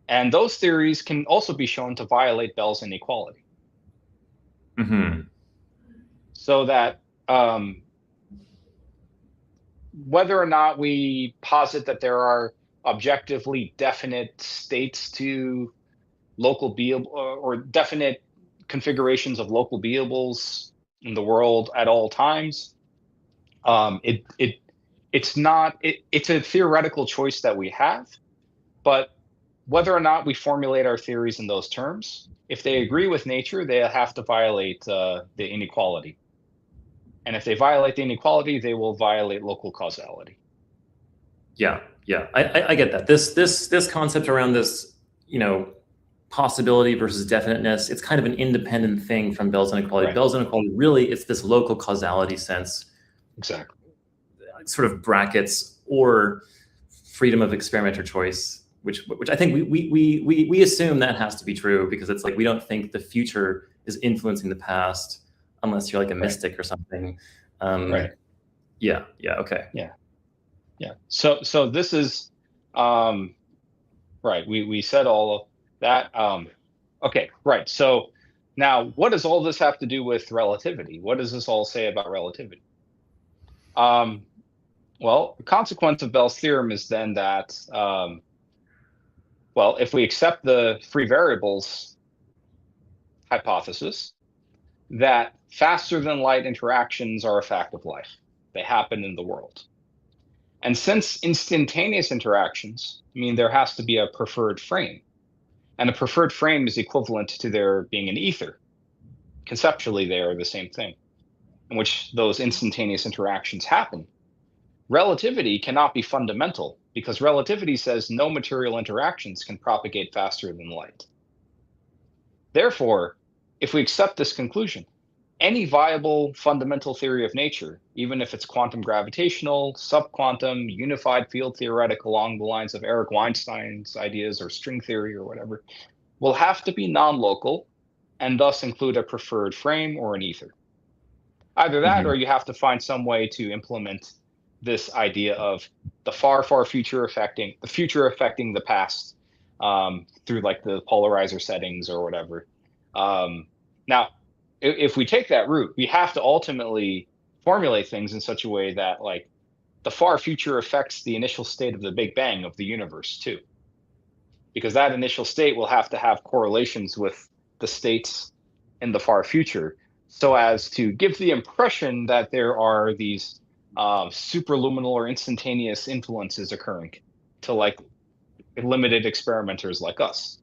And those theories can also be shown to violate Bell's inequality. Mm-hmm. So that whether or not we posit that there are objectively definite states to local or definite configurations of local beables in the world at all times, it's a theoretical choice that we have, but whether or not we formulate our theories in those terms, if they agree with nature, they have to violate the inequality. And if they violate the inequality, they will violate local causality. Yeah, I get that. This concept around this, possibility versus definiteness, it's kind of an independent thing from Bell's inequality. Right. Bell's inequality, really, it's this local causality sense. Exactly. Sort of brackets or freedom of experimenter choice, which I think we assume that has to be true, because it's like we don't think the future is influencing the past unless you're like a mystic or something. Right. Yeah. Okay. Yeah. So this is right. We said all of that. Okay. Right. So now, what does all this have to do with relativity? What does this all say about relativity? Well, the consequence of Bell's theorem is then that, well, if we accept the free variables hypothesis, that faster than light interactions are a fact of life. They happen in the world. And since instantaneous interactions mean there has to be a preferred frame, and a preferred frame is equivalent to there being an ether, conceptually they are the same thing, in which those instantaneous interactions happen, relativity cannot be fundamental, because relativity says no material interactions can propagate faster than light. Therefore, if we accept this conclusion, any viable fundamental theory of nature, even if it's quantum gravitational, subquantum, unified field theoretic along the lines of Eric Weinstein's ideas or string theory or whatever, will have to be non-local and thus include a preferred frame or an ether. Either that, or you have to find some way to implement this idea of the far future affecting the past through like the polarizer settings or whatever. Now, if we take that route, we have to ultimately formulate things in such a way that like the far future affects the initial state of the Big Bang of the universe too, because that initial state will have to have correlations with the states in the far future, so as to give the impression that there are these superluminal or instantaneous influences occurring to like limited experimenters like us.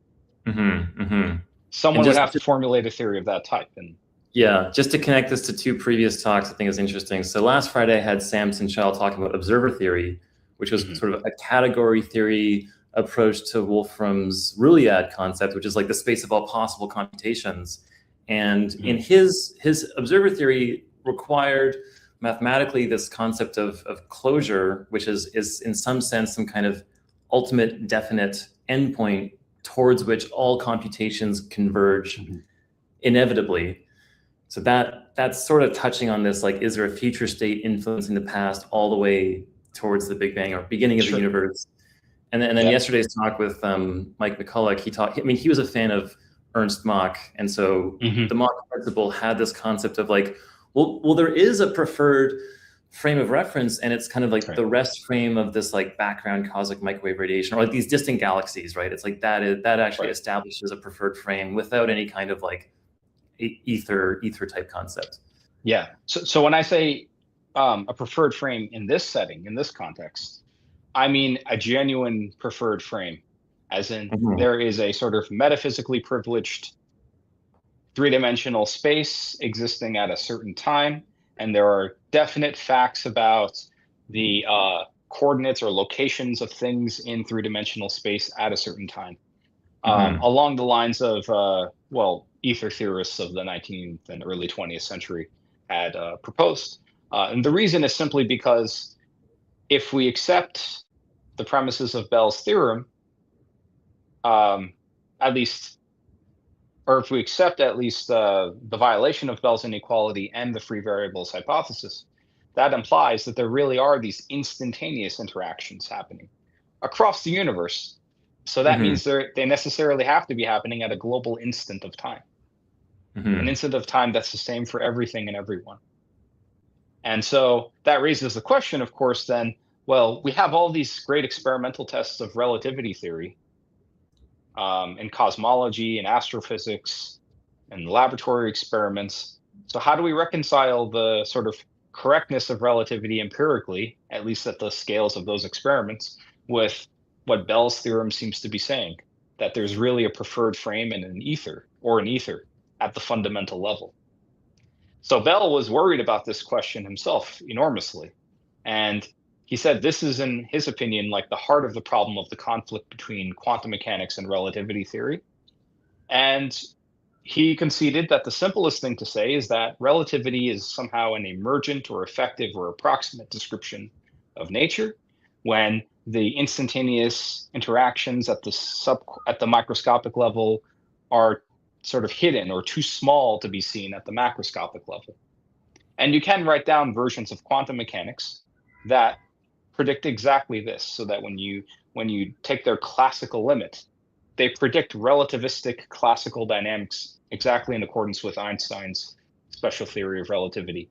Someone would have to formulate a theory of that type. And yeah, just to connect this to two previous talks, I think is interesting. So last Friday I had Sam Sinchel talking about observer theory, which was sort of a category theory approach to Wolfram's Rulliad concept, which is like the space of all possible computations. And in his observer theory required mathematically this concept of closure, which is in some sense some kind of ultimate definite endpoint towards which all computations converge inevitably. So that's sort of touching on this, like, is there a future state influencing the past all the way towards the Big Bang or beginning of the universe? And then yesterday's talk with Mike McCulloch, he was a fan of Ernst Mach. And so the Mach principle had this concept of like, well, there is a preferred frame of reference, and it's kind of like Right. the rest frame of this like background cosmic microwave radiation, or like these distant galaxies, right? It's like that actually Right. establishes a preferred frame without any kind of like ether type concept. Yeah. So when I say a preferred frame in this setting, in this context, I mean a genuine preferred frame, as in there is a sort of metaphysically privileged three-dimensional space existing at a certain time, and there are definite facts about the coordinates or locations of things in three-dimensional space at a certain time, along the lines of well, ether theorists of the 19th and early 20th century had proposed. And the reason is simply because if we accept the premises of Bell's theorem, at least, or if we accept at least the violation of Bell's inequality and the free variables hypothesis, that implies that there really are these instantaneous interactions happening across the universe. So that means they necessarily have to be happening at a global instant of time, an instant of time that's the same for everything and everyone. And so that raises the question, of course, then, well, we have all these great experimental tests of relativity theory in cosmology and astrophysics and laboratory experiments. So how do we reconcile the sort of correctness of relativity empirically, at least at the scales of those experiments, with what Bell's theorem seems to be saying, that there's really a preferred frame and an ether at the fundamental level? So Bell was worried about this question himself enormously. And he said this is, in his opinion, like the heart of the problem of the conflict between quantum mechanics and relativity theory. And he conceded that the simplest thing to say is that relativity is somehow an emergent or effective or approximate description of nature, when the instantaneous interactions at the microscopic level are sort of hidden or too small to be seen at the macroscopic level. And you can write down versions of quantum mechanics that predict exactly this, so that when you take their classical limit, they predict relativistic classical dynamics exactly in accordance with Einstein's special theory of relativity.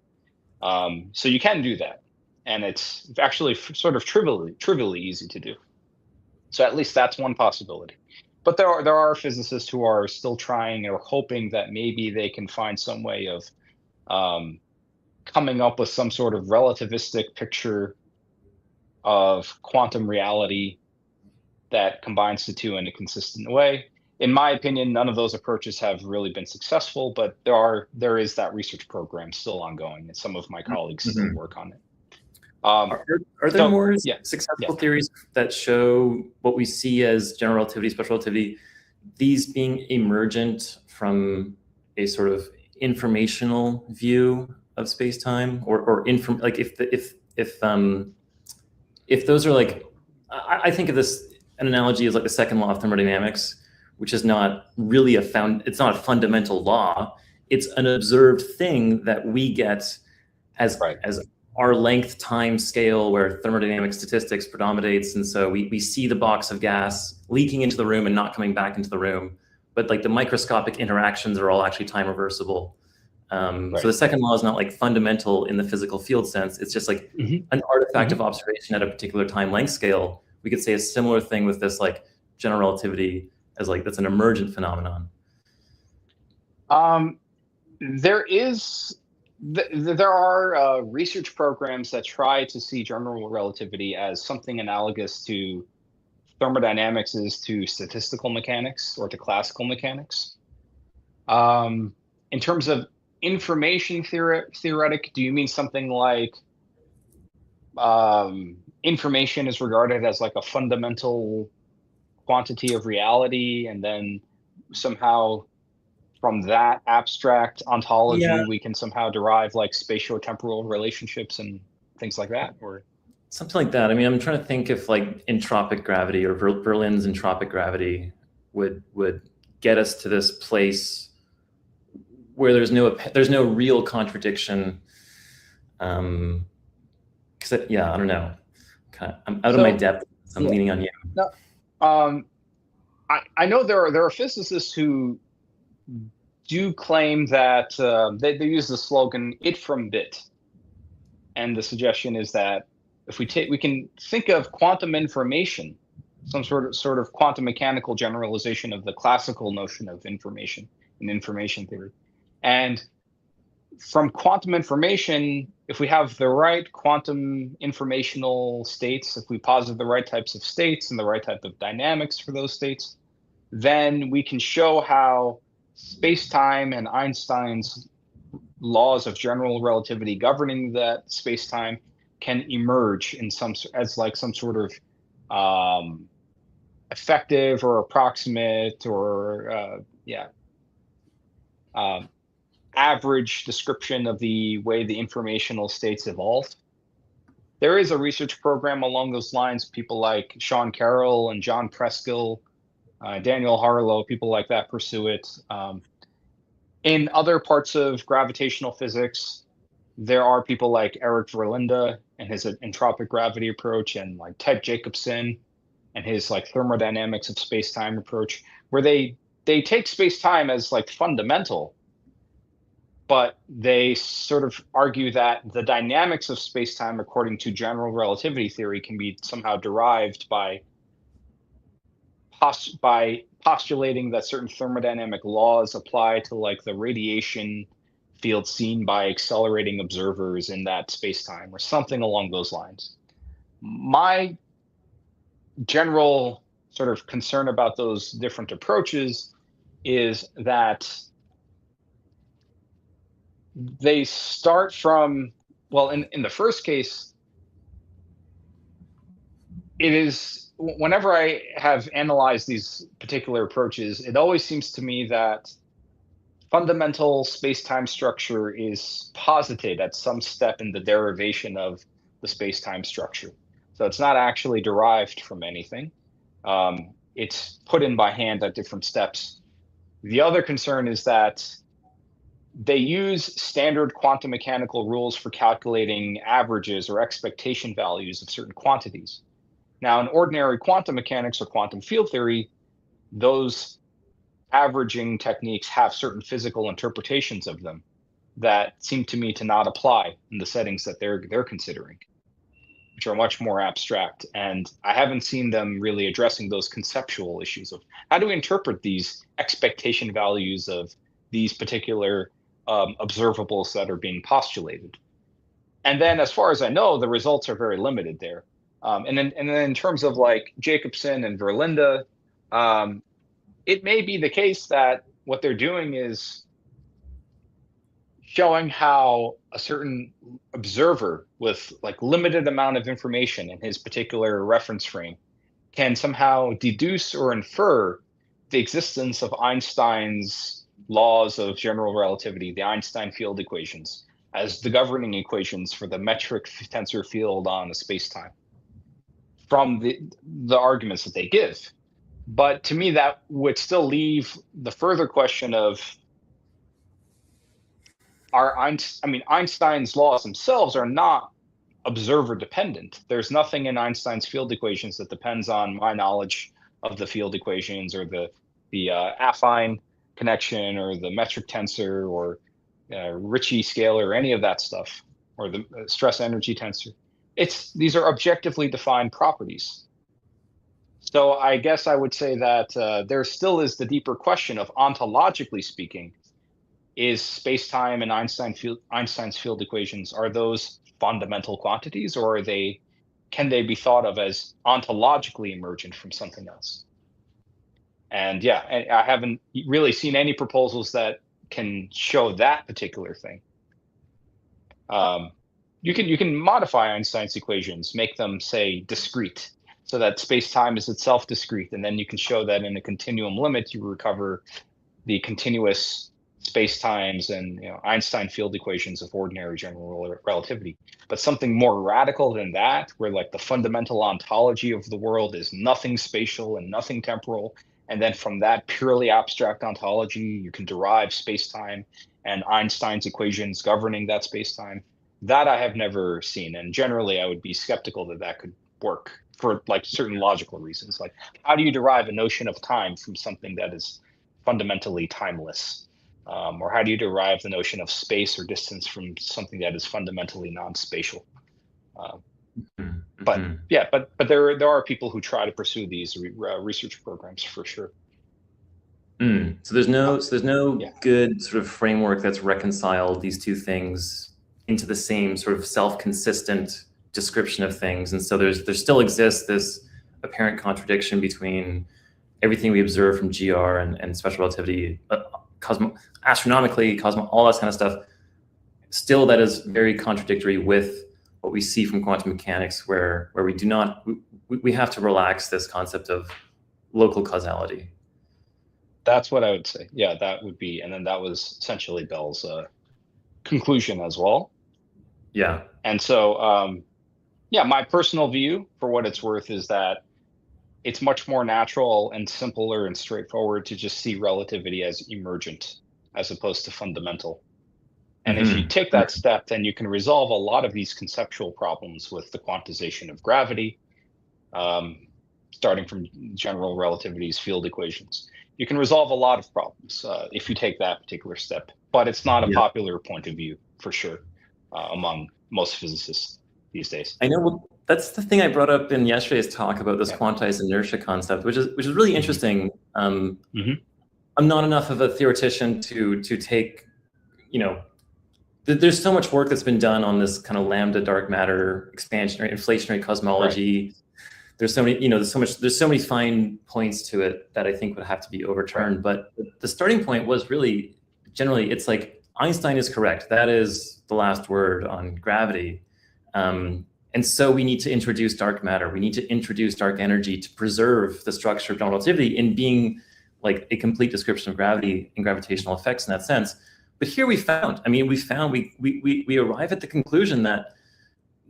So you can do that, and it's actually sort of trivially easy to do. So at least that's one possibility. But there are physicists who are still trying or hoping that maybe they can find some way of coming up with some sort of relativistic picture of quantum reality that combines the two in a consistent way. In my opinion, none of those approaches have really been successful, but there is that research program still ongoing, and some of my colleagues still work on it. Are there more successful theories that show what we see as general relativity, special relativity, these being emergent from a sort of informational view of space-time, or like if those are like, I think of this, an analogy is like the second law of thermodynamics, which is not really it's not a fundamental law. It's an observed thing that we get as our length time scale, where thermodynamic statistics predominates. And so we see the box of gas leaking into the room and not coming back into the room. But like the microscopic interactions are all actually time reversible. So the second law is not like fundamental in the physical field sense. It's just like an artifact of observation at a particular time length scale. We could say a similar thing with this like general relativity, as like that's an emergent phenomenon. There are research programs that try to see general relativity as something analogous to thermodynamics is to statistical mechanics or to classical mechanics. In terms of information theoretic, do you mean something like information is regarded as like a fundamental quantity of reality, and then somehow from that abstract ontology we can somehow derive like spatio-temporal relationships and things like that? Or something like that. I mean, I'm trying to think if like entropic gravity or Berlin's entropic gravity would get us to this place where there's no real contradiction. Because I don't know. I'm out of my depth. So I'm leaning on you. No, I know there are physicists who do claim that they use the slogan "it from bit," And the suggestion is that if we can think of quantum information, some sort of quantum mechanical generalization of the classical notion of information in information theory. And from quantum information, if we have the right quantum informational states, if we posit the right types of states and the right type of dynamics for those states, then we can show how space-time and Einstein's laws of general relativity governing that space-time can emerge in some sort of effective or approximate or average description of the way the informational states evolve. There is a research program along those lines. People like Sean Carroll and John Preskill, Daniel Harlow, people like that pursue it. In other parts of gravitational physics, there are people like Eric Verlinde and his entropic gravity approach, and like Ted Jacobson and his like thermodynamics of space-time approach, where they take space-time as like fundamental, but they sort of argue that the dynamics of space-time according to general relativity theory can be somehow derived by postulating that certain thermodynamic laws apply to like the radiation field seen by accelerating observers in that space-time or something along those lines. My general sort of concern about those different approaches is that they start from, well, in the first case, it is, whenever I have analyzed these particular approaches, it always seems to me that fundamental space-time structure is posited at some step in the derivation of the space-time structure. So it's not actually derived from anything. It's put in by hand at different steps. The other concern is that they use standard quantum mechanical rules for calculating averages or expectation values of certain quantities. Now, in ordinary quantum mechanics or quantum field theory, those averaging techniques have certain physical interpretations of them that seem to me to not apply in the settings that they're considering, which are much more abstract. And I haven't seen them really addressing those conceptual issues of how do we interpret these expectation values of these particular observables that are being postulated. And then, as far as I know, the results are very limited there. And then in terms of like Jacobson and Verlinde, it may be the case that what they're doing is showing how a certain observer with like limited amount of information in his particular reference frame can somehow deduce or infer the existence of Einstein's laws of general relativity, the Einstein field equations, as the governing equations for the metric tensor field on a space-time from the arguments that they give. But to me, that would still leave the further question of, Einstein's laws themselves are not observer dependent. There's nothing in Einstein's field equations that depends on my knowledge of the field equations or the affine connection or the metric tensor or Ricci scalar or any of that stuff, or the stress energy tensor. These are objectively defined properties. So I guess I would say that there still is the deeper question of, ontologically speaking, is space-time and Einstein's field equations, are those fundamental quantities, or can they be thought of as ontologically emergent from something else? And yeah, I haven't really seen any proposals that can show that particular thing. You can modify Einstein's equations, make them say discrete, so that space-time is itself discrete, and then you can show that in a continuum limit you recover the continuous space-times and Einstein field equations of ordinary general relativity. But something more radical than that, where like the fundamental ontology of the world is nothing spatial and nothing temporal, and then from that purely abstract ontology you can derive space-time and Einstein's equations governing that space-time, that I have never seen. And generally I would be skeptical that could work for like certain logical reasons. Like, how do you derive a notion of time from something that is fundamentally timeless? Or how do you derive the notion of space or distance from something that is fundamentally non-spatial? But yeah, but there are people who try to pursue these research programs for sure. So there's no Yeah. good sort of framework that's reconciled these two things into the same sort of self-consistent description of things, and so there still exists this apparent contradiction between everything we observe from GR and special relativity, astronomically, all that kind of stuff. Still, that is very contradictory with what we see from quantum mechanics, where we do not, we have to relax this concept of local causality. That's what I would say. Yeah, that would be, and then that was essentially Bell's conclusion as well. Yeah. And so, yeah, my personal view, for what it's worth, is that it's much more natural and simpler and straightforward to just see relativity as emergent as opposed to fundamental. And if you take that step, then you can resolve a lot of these conceptual problems with the quantization of gravity, starting from general relativity's field equations. You can resolve a lot of problems if you take that particular step, but it's not a popular point of view for sure among most physicists these days. I know. Well, that's the thing I brought up in yesterday's talk about this quantized inertia concept, which is really interesting. I'm not enough of a theoretician to take, there's so much work that's been done on this kind of lambda dark matter expansionary inflationary cosmology. Right. There's so many, there's so many fine points to it that I think would have to be overturned. Right. But the starting point was really, generally, it's like Einstein is correct. That is the last word on gravity. And so we need to introduce dark matter. We need to introduce dark energy to preserve the structure of general relativity in being like a complete description of gravity and gravitational effects in that sense. But here we arrive at the conclusion that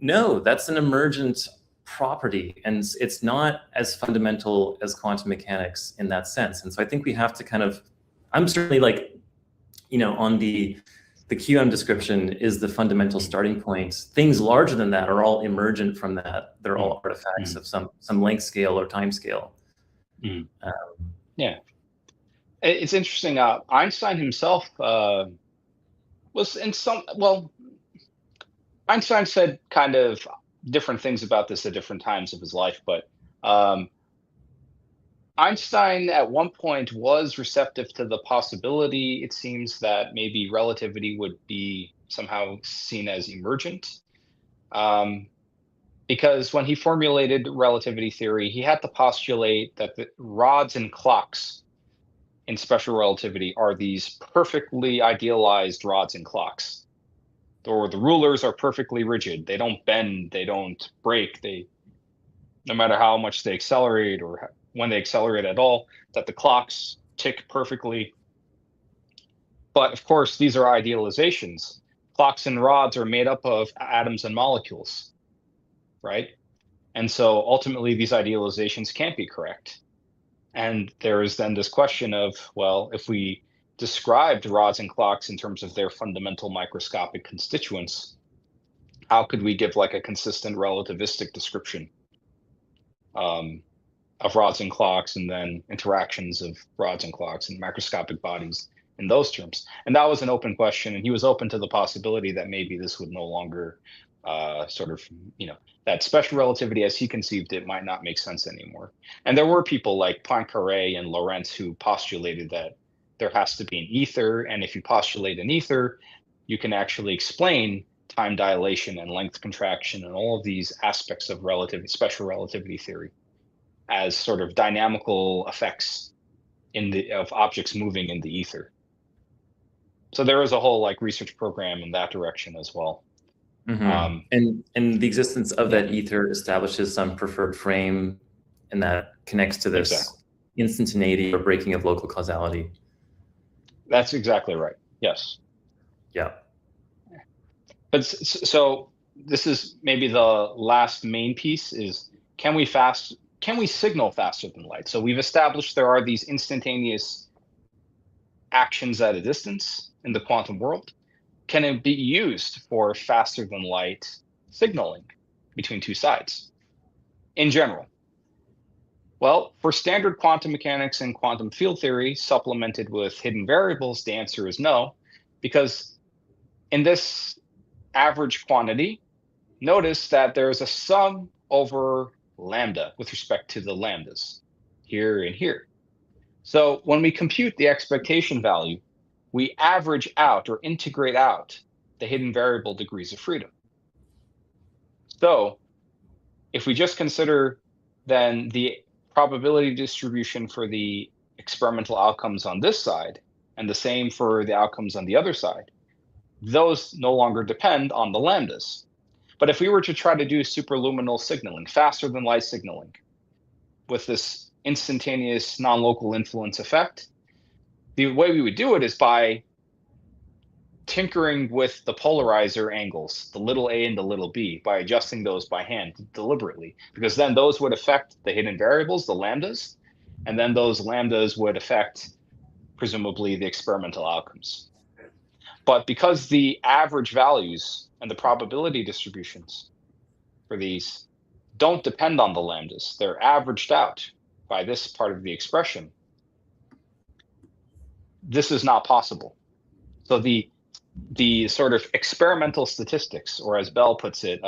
no, that's an emergent property, and it's not as fundamental as quantum mechanics in that sense. And so I think we have to kind of, I'm certainly like, on the QM description is the fundamental starting point. Things larger than that are all emergent from that. They're all artifacts of some length scale or time scale. Yeah. It's interesting. Einstein himself was in Einstein said kind of different things about this at different times of his life, but Einstein at one point was receptive to the possibility, it seems, that maybe relativity would be somehow seen as emergent. Because when he formulated relativity theory, he had to postulate that the rods and clocks in special relativity are these perfectly idealized rods and clocks. Or the rulers are perfectly rigid. They don't bend, they don't break. No matter how much they accelerate or when they accelerate at all, that the clocks tick perfectly. But of course, these are idealizations. Clocks and rods are made up of atoms and molecules, right? And so ultimately, these idealizations can't be correct. And there is then this question of, well, if we described rods and clocks in terms of their fundamental microscopic constituents, how could we give like a consistent relativistic description of rods and clocks, and then interactions of rods and clocks and macroscopic bodies in those terms? And that was an open question, and he was open to the possibility that maybe this would no longer that special relativity as he conceived it might not make sense anymore. And there were people like Poincaré and Lorentz who postulated that there has to be an ether, and if you postulate an ether, you can actually explain time dilation and length contraction and all of these aspects of special relativity theory as sort of dynamical effects of objects moving in the ether. So there is a whole like research program in that direction as well. And the existence of that ether establishes some preferred frame, and that connects to this instantaneity or breaking of local causality. That's exactly right. Yes. Yeah. But so this is maybe the last main piece is, can we signal faster than light? So we've established there are these instantaneous actions at a distance in the quantum world. Can it be used for faster than light signaling between two sides in general? Well, for standard quantum mechanics and quantum field theory supplemented with hidden variables, the answer is no, because in this average quantity, notice that there is a sum over lambda with respect to the lambdas here and here. So when we compute the expectation value, we average out or integrate out the hidden variable degrees of freedom. So if we just consider then the probability distribution for the experimental outcomes on this side, and the same for the outcomes on the other side, those no longer depend on the lambdas. But if we were to try to do superluminal signaling, faster than light signaling, with this instantaneous non-local influence effect, the way we would do it is by tinkering with the polarizer angles, the little a and the little b, by adjusting those by hand deliberately, because then those would affect the hidden variables, the lambdas, and then those lambdas would affect, presumably, the experimental outcomes. But because the average values and the probability distributions for these don't depend on the lambdas, they're averaged out by this part of the expression, this is not possible. So the sort of experimental statistics, or as Bell puts it,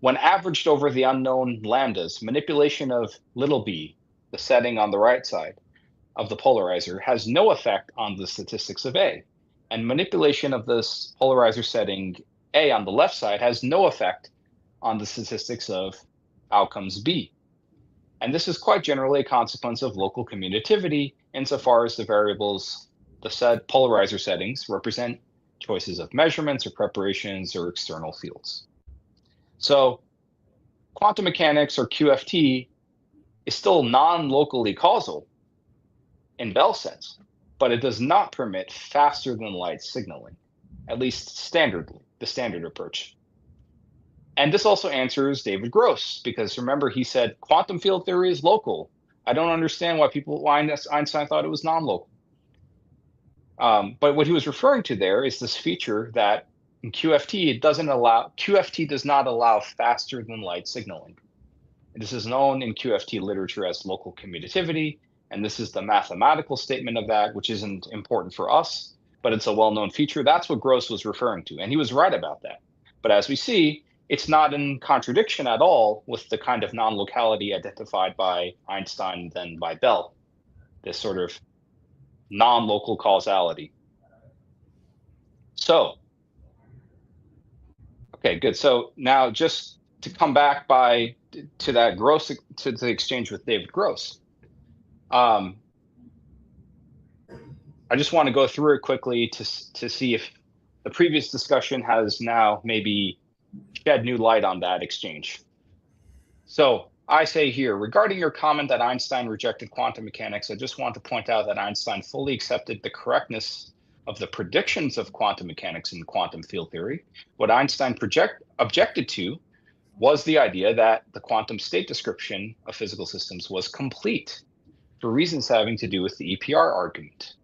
when averaged over the unknown lambdas, manipulation of little b, the setting on the right side of the polarizer, has no effect on the statistics of A. And manipulation of this polarizer setting A on the left side has no effect on the statistics of outcomes B. And this is quite generally a consequence of local commutativity insofar as the variables, the set polarizer settings, represent choices of measurements or preparations or external fields. So quantum mechanics, or QFT, is still non-locally causal in Bell's sense, but it does not permit faster than light signaling, at least standardly, the standard approach. And this also answers David Gross, because remember, he said quantum field theory is local. I don't understand why Einstein thought it was non-local. But what he was referring to there is this feature that in QFT, QFT does not allow faster than light signaling. This is known in QFT literature as local commutativity, and this is the mathematical statement of that, which isn't important for us, but it's a well-known feature. That's what Gross was referring to, and he was right about that. But as we see, it's not in contradiction at all with the kind of non-locality identified by Einstein and then by Bell, this sort of non-local causality. So, okay, good. So now just to come back to that to the exchange with David Gross, I just want to go through it quickly to see if the previous discussion has now maybe shed new light on that exchange. So I say here, regarding your comment that Einstein rejected quantum mechanics, I just want to point out that Einstein fully accepted the correctness of the predictions of quantum mechanics and quantum field theory. What Einstein objected to was the idea that the quantum state description of physical systems was complete, for reasons having to do with the EPR argument.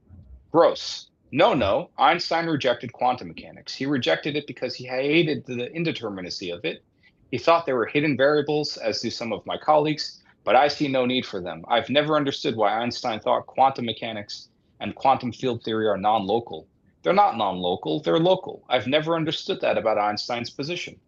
Gross. No, Einstein rejected quantum mechanics. He rejected it because he hated the indeterminacy of it. He thought there were hidden variables, as do some of my colleagues, but I see no need for them. I've never understood why Einstein thought quantum mechanics and quantum field theory are non-local. They're not non-local, they're local. I've never understood that about Einstein's position.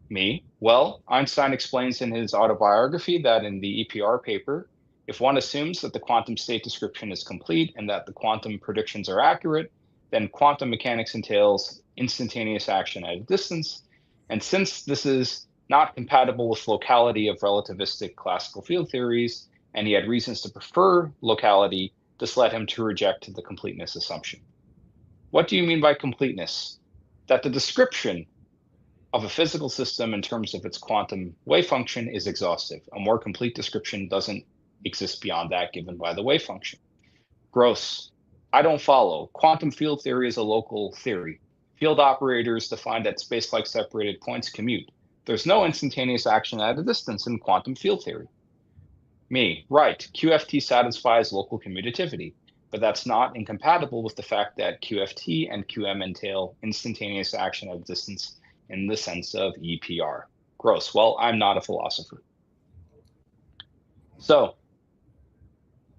Me? Well, Einstein explains in his autobiography that in the EPR paper, if one assumes that the quantum state description is complete and that the quantum predictions are accurate, then quantum mechanics entails instantaneous action at a distance. And since this is not compatible with locality of relativistic classical field theories, and he had reasons to prefer locality, this led him to reject the completeness assumption. What do you mean by completeness? That the description of a physical system in terms of its quantum wave function is exhaustive. A more complete description doesn't exist beyond that given by the wave function. Gross. I don't follow. Quantum field theory is a local theory. Field operators defined at space-like separated points commute. There's no instantaneous action at a distance in quantum field theory. Me. Right. QFT satisfies local commutativity, but that's not incompatible with the fact that QFT and QM entail instantaneous action at a distance in the sense of EPR. Gross. Well, I'm not a philosopher. So,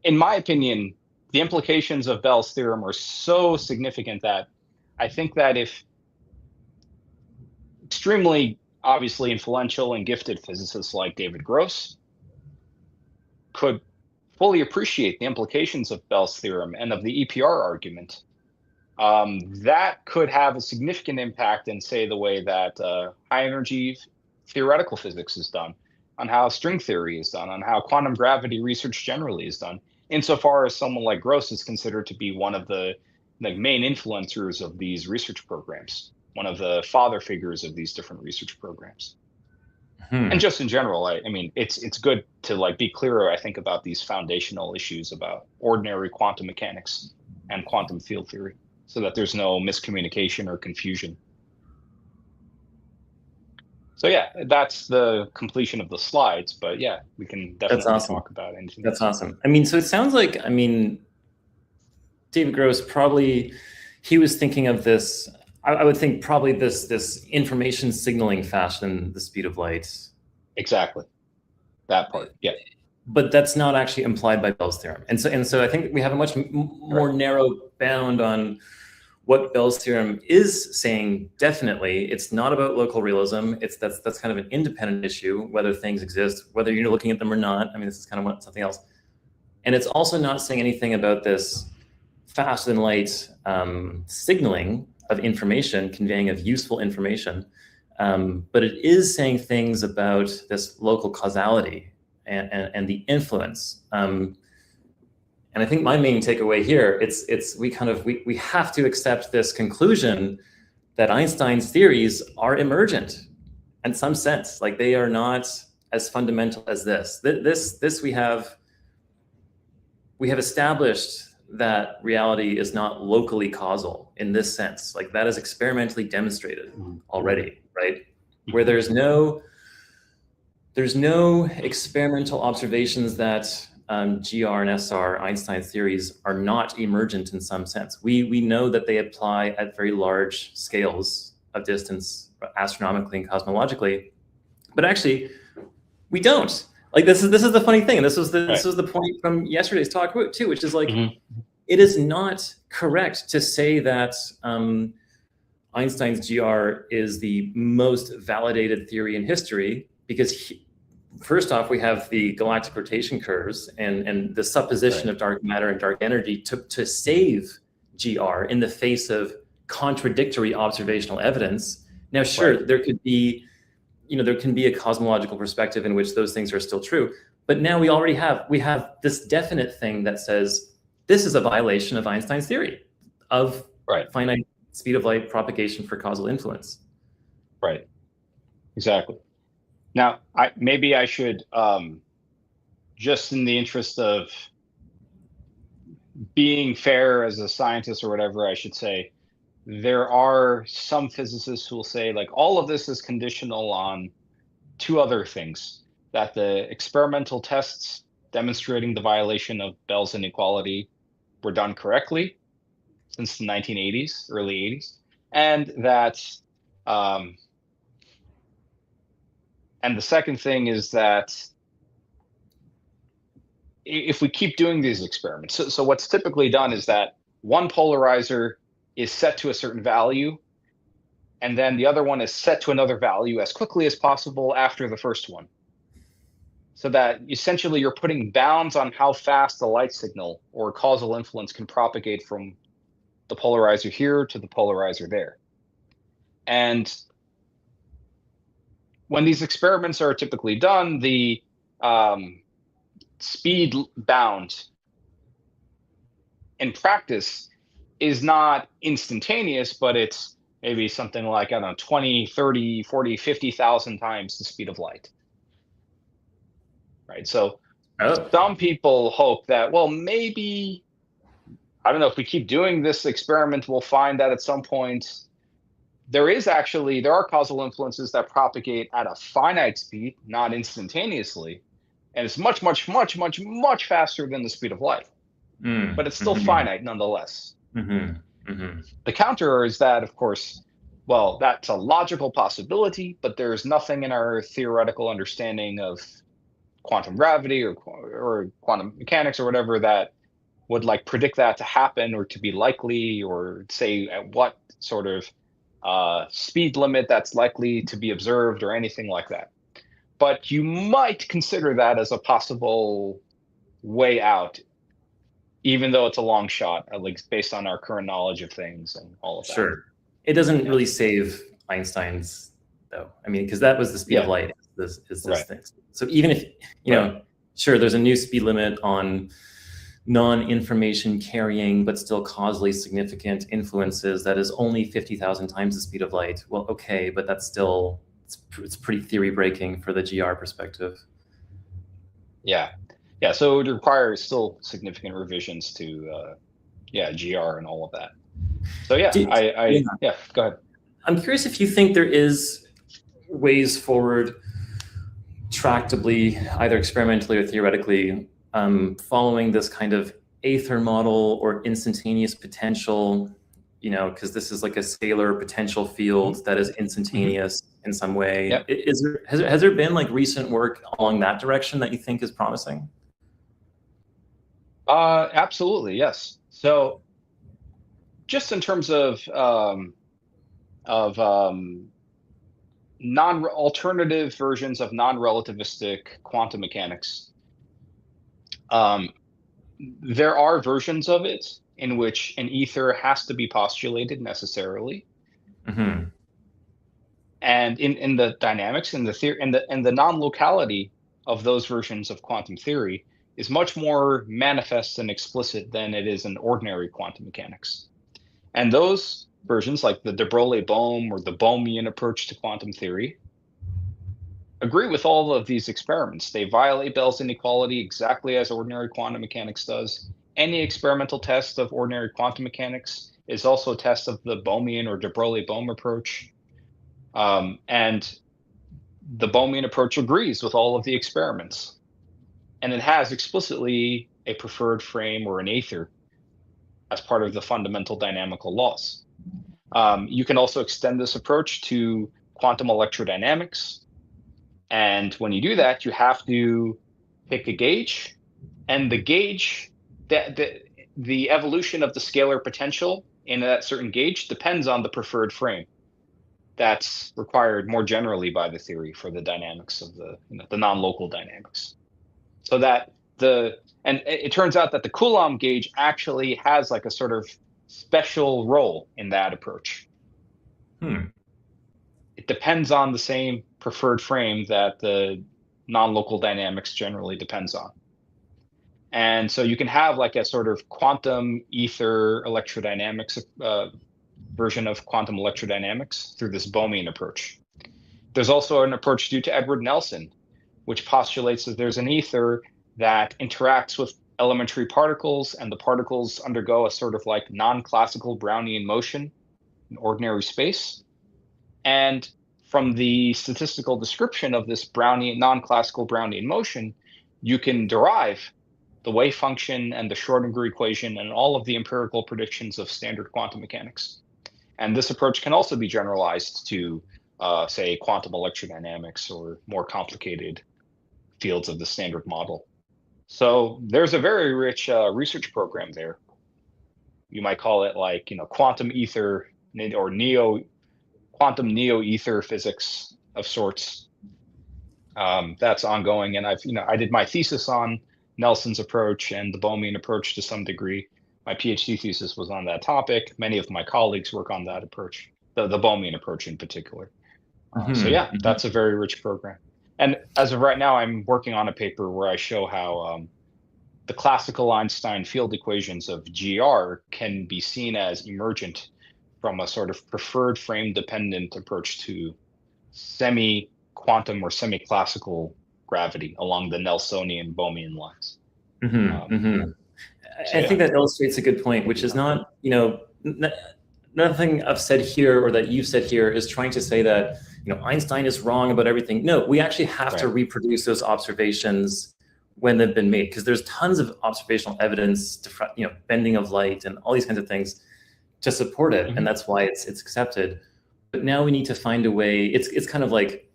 in my opinion, the implications of Bell's theorem are so significant that I think that if extremely obviously influential and gifted physicists like David Gross could fully appreciate the implications of Bell's theorem and of the EPR argument, that could have a significant impact in, say, the way that high energy theoretical physics is done, on how string theory is done, on how quantum gravity research generally is done, insofar as someone like Gross is considered to be one of the main influencers of these research programs, one of the father figures of these different research programs. And just in general, I mean, it's good to be clearer, I think, about these foundational issues about ordinary quantum mechanics and quantum field theory, so that there's no miscommunication or confusion. So yeah, that's the completion of the slides, but yeah, we can definitely talk about anything. That's awesome. I mean, so it sounds like, David Gross probably, he was thinking of this, I would think probably this information signaling faster than the speed of light. Exactly. That part, yeah. But that's not actually implied by Bell's theorem. And so I think we have a much more narrow bound on what Bell's theorem is saying. Definitely, it's not about local realism. That's kind of an independent issue, whether things exist, whether you're looking at them or not. I mean, this is kind of something else. And it's also not saying anything about this faster than light signaling of information, conveying of useful information. But it is saying things about this local causality and the influence. And I think my main takeaway here, we have to accept this conclusion that Einstein's theories are emergent in some sense. Like, they are not as fundamental as this. We have established that reality is not locally causal in this sense. Like, that is experimentally demonstrated already, right? Where there's no experimental observations that GR and SR, Einstein's theories, are not emergent in some sense. We know that they apply at very large scales of distance, astronomically and cosmologically, but actually we don't. Like, this is the funny thing, and this was the point from yesterday's talk too, which is like, it is not correct to say that Einstein's GR is the most validated theory in history, because first off, we have the galactic rotation curves and the supposition of dark matter and dark energy to save GR in the face of contradictory observational evidence. Now, sure, there could be, there can be a cosmological perspective in which those things are still true, but now we have this definite thing that says this is a violation of Einstein's theory of finite speed of light propagation for causal influence. Right. Exactly. Now, maybe I should, just in the interest of being fair as a scientist or whatever, I should say, there are some physicists who will say, like, all of this is conditional on two other things: that the experimental tests demonstrating the violation of Bell's inequality were done correctly since the 1980s, early 80s, and that and the second thing is that if we keep doing these experiments, so what's typically done is that one polarizer is set to a certain value, and then the other one is set to another value as quickly as possible after the first one. So that essentially you're putting bounds on how fast the light signal or causal influence can propagate from the polarizer here to the polarizer there. And when these experiments are typically done, the speed bound in practice is not instantaneous, but it's maybe something like, I don't know, 20, 30, 40, 50,000 times the speed of light. Right. So some people hope that, well, maybe, I don't know, if we keep doing this experiment, we'll find that at some point there are causal influences that propagate at a finite speed, not instantaneously. And it's much, much, much, much, much faster than the speed of light. But it's still finite nonetheless. The counter is that, of course, well, that's a logical possibility, but there's nothing in our theoretical understanding of quantum gravity or quantum mechanics or whatever that would like predict that to happen or to be likely, or say at what sort of speed limit that's likely to be observed or anything like that. But you might consider that as a possible way out, even though it's a long shot, at least based on our current knowledge of things and all of that. Sure. It doesn't really save Einstein's, though. I mean, because that was the speed of light, is this thing. So even if, you know, sure, there's a new speed limit on non-information carrying, but still causally significant influences that is only 50,000 times the speed of light. Well, okay, but that's still, it's pretty theory breaking for the GR perspective. Yeah. So it would require still significant revisions to, GR and all of that. So go ahead. I'm curious if you think there is ways forward tractably, either experimentally or theoretically, following this kind of Aether model or instantaneous potential, you know, because this is like a scalar potential field that is instantaneous in some way. Yep. Has there been like recent work along that direction that you think is promising? Absolutely, yes. So just in terms of alternative versions of non-relativistic quantum mechanics, there are versions of it in which an ether has to be postulated necessarily. Mm-hmm. And in the dynamics, in the non-locality of those versions of quantum theory is much more manifest and explicit than it is in ordinary quantum mechanics. And those versions, like the de Broglie-Bohm or the Bohmian approach to quantum theory, agree with all of these experiments. They violate Bell's inequality exactly as ordinary quantum mechanics does. Any experimental test of ordinary quantum mechanics is also a test of the Bohmian or de Broglie-Bohm approach. And the Bohmian approach agrees with all of the experiments. And it has explicitly a preferred frame or an Aether as part of the fundamental dynamical laws. You can also extend this approach to quantum electrodynamics. And when you do that, you have to pick a gauge. And the gauge, the evolution of the scalar potential in that certain gauge depends on the preferred frame that's required more generally by the theory for the dynamics of the non-local dynamics. So that and it turns out that the Coulomb gauge actually has like a sort of special role in that approach. It depends on the same preferred frame that the non-local dynamics generally depends on. And so you can have like a sort of quantum ether electrodynamics version of quantum electrodynamics through this Bohmian approach. There's also an approach due to Edward Nelson, which postulates that there's an ether that interacts with elementary particles, and the particles undergo a sort of like non-classical Brownian motion in ordinary space. And from the statistical description of this non-classical Brownian motion, you can derive the wave function and the Schrodinger equation and all of the empirical predictions of standard quantum mechanics. And this approach can also be generalized to, say, quantum electrodynamics or more complicated fields of the standard model. So there's a very rich research program there. You might call it like, quantum ether or quantum neo-ether physics of sorts. That's ongoing. And I did my thesis on Nelson's approach and the Bohmian approach to some degree. My PhD thesis was on that topic. Many of my colleagues work on that approach, the Bohmian approach in particular. So yeah, that's a very rich program. And as of right now, I'm working on a paper where I show how the classical Einstein field equations of GR can be seen as emergent from a sort of preferred frame-dependent approach to semi-quantum or semi-classical gravity along the Nelsonian Bohmian lines. I think that illustrates a good point, which is not, nothing I've said here or that you've said here is trying to say that, Einstein is wrong about everything. No, we actually have to reproduce those observations when they've been made, because there's tons of observational evidence to, bending of light and all these kinds of things to support it. And that's why it's accepted. But now we need to find a way. It's kind of like,